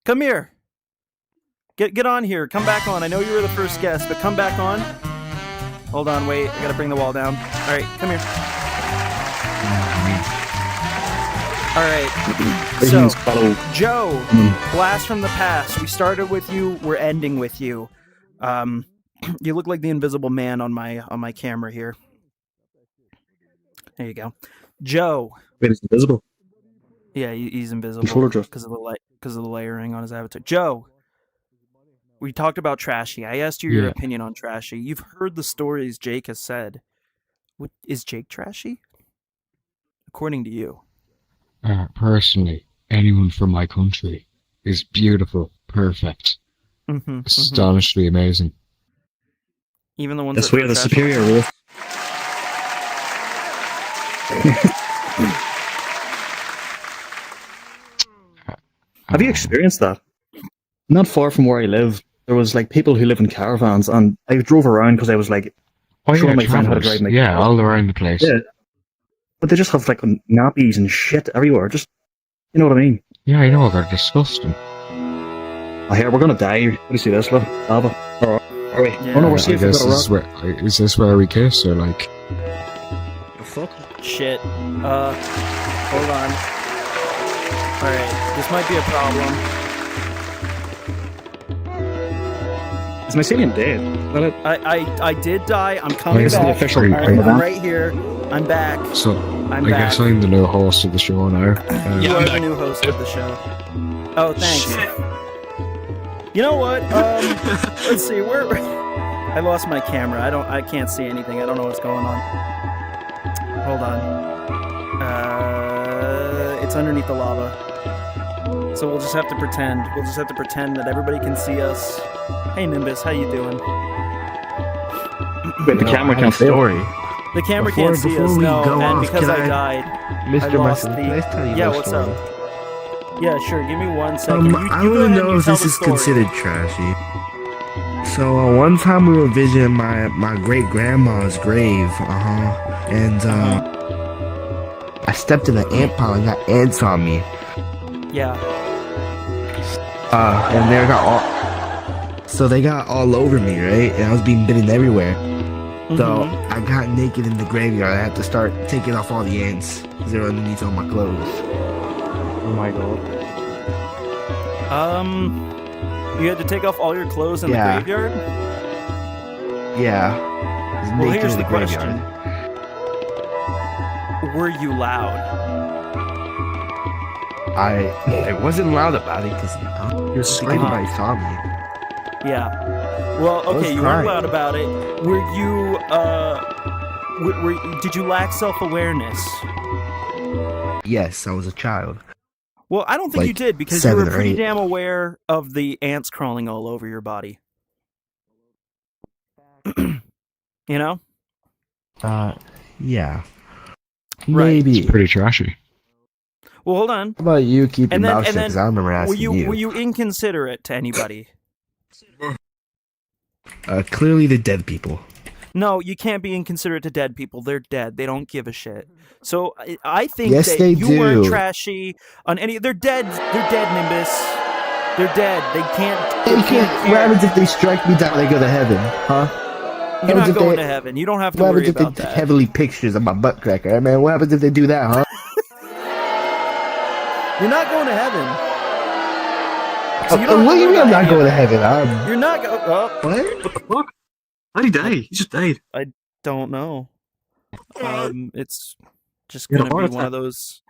come here. Get on here. Come back on. I know you were the first guest, but come back on. Hold on, wait. I gotta bring the wall down. All right, come here. All right. So, Joe, blast from the past. We started with you. We're ending with you. You look like the Invisible Man on my camera here. There you go, Joe. Wait, it's invisible. Yeah, he's invisible because of the layering on his avatar. Joe, we talked about Trashy. I asked you your opinion on Trashy. You've heard the stories Jake has said. Is Jake trashy? According to you. Personally, anyone from my country is beautiful, perfect, astonishingly amazing. Even the ones that we are the superior race. Have you experienced that? Not far from where I live, there was like people who live in caravans, and I drove around because I was like showing my friend how to drive my car. All around the place. Yeah, but they just have like nappies and shit everywhere. Just, you know what I mean? Yeah, I know. They're disgusting. I hear we're gonna die. What do you see this, lava? Or are we? Yeah, oh no, we're safe. Is this where we kiss, or like? The fuck? Shit. Hold on. Alright, this might be a problem. Is Mycelium dead? I did die. I'm coming back. The official I'm right here. I'm back. So, I guess I'm the new host of the show now. You are the new host of the show. Oh, thanks. Shit. You know what? Let's see. I lost my camera. I can't see anything. I don't know what's going on. Hold on. It's underneath the lava. So we'll just have to pretend. We'll just have to pretend that everybody can see us. Hey Nimbus, how you doing? Wait, the camera can't see story. The camera can't see us, no, and because I died, Mr. I lost Mason, can I tell you Yeah, my what's story? up? Yeah, sure, give me 1 second. I want to know if this is considered trashy. So, one time we were visiting my great-grandma's grave, and, I stepped in an ant pile and got ants on me. Yeah. And they got all over me, right? And I was being bitten everywhere. So I got naked in the graveyard. I had to start taking off all the ants because they were underneath all my clothes. Oh my god. You had to take off all your clothes in the graveyard? Yeah. Well, here's the question. Were you loud? I wasn't loud about it because everybody saw me. Yeah. Well, okay, you weren't loud about it. Were you, did you lack self-awareness? Yes, I was a child. Well, I don't think you did because you were pretty damn aware of the ants crawling all over your body. You know? Yeah. Right. Maybe. It's pretty trashy. Well, hold on. How about you keep your mouth shut? And Because I remember asking you. Were you inconsiderate to anybody? Clearly the dead people. No, you can't be inconsiderate to dead people. They're dead. They don't give a shit. So I think Yes, that you do. weren't trashy on any. They're dead. They're dead, Nimbus. They're dead. They can't. What happens if they strike me down? They go to heaven, huh? You're not going to heaven. You don't have to worry about that. What happens if they take heavenly pictures of my butt cracker? Man, what happens if they do that, huh? You're not going to heaven. So what do you mean I'm not going to heaven? You're not going. What? What the fuck? How'd he die? He just died. I don't know. It's just going to be one of those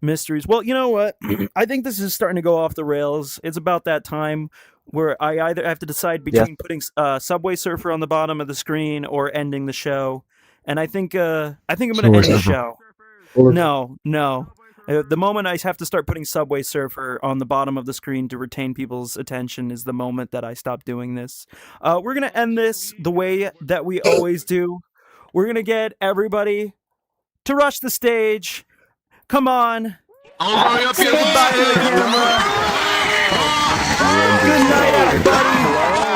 mysteries. Well, you know what? I think this is starting to go off the rails. It's about that time where I either have to decide between putting Subway Surfer on the bottom of the screen or ending the show. And I think I'm going to end the show. No. The moment I have to start putting Subway Surfer on the bottom of the screen to retain people's attention is the moment that I stop doing this. We're going to end this the way that we always do. We're going to get everybody to rush the stage. Come on. Say goodbye to the camera. Good night, everybody.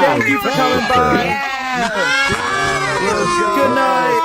Thank you for coming by. Good night.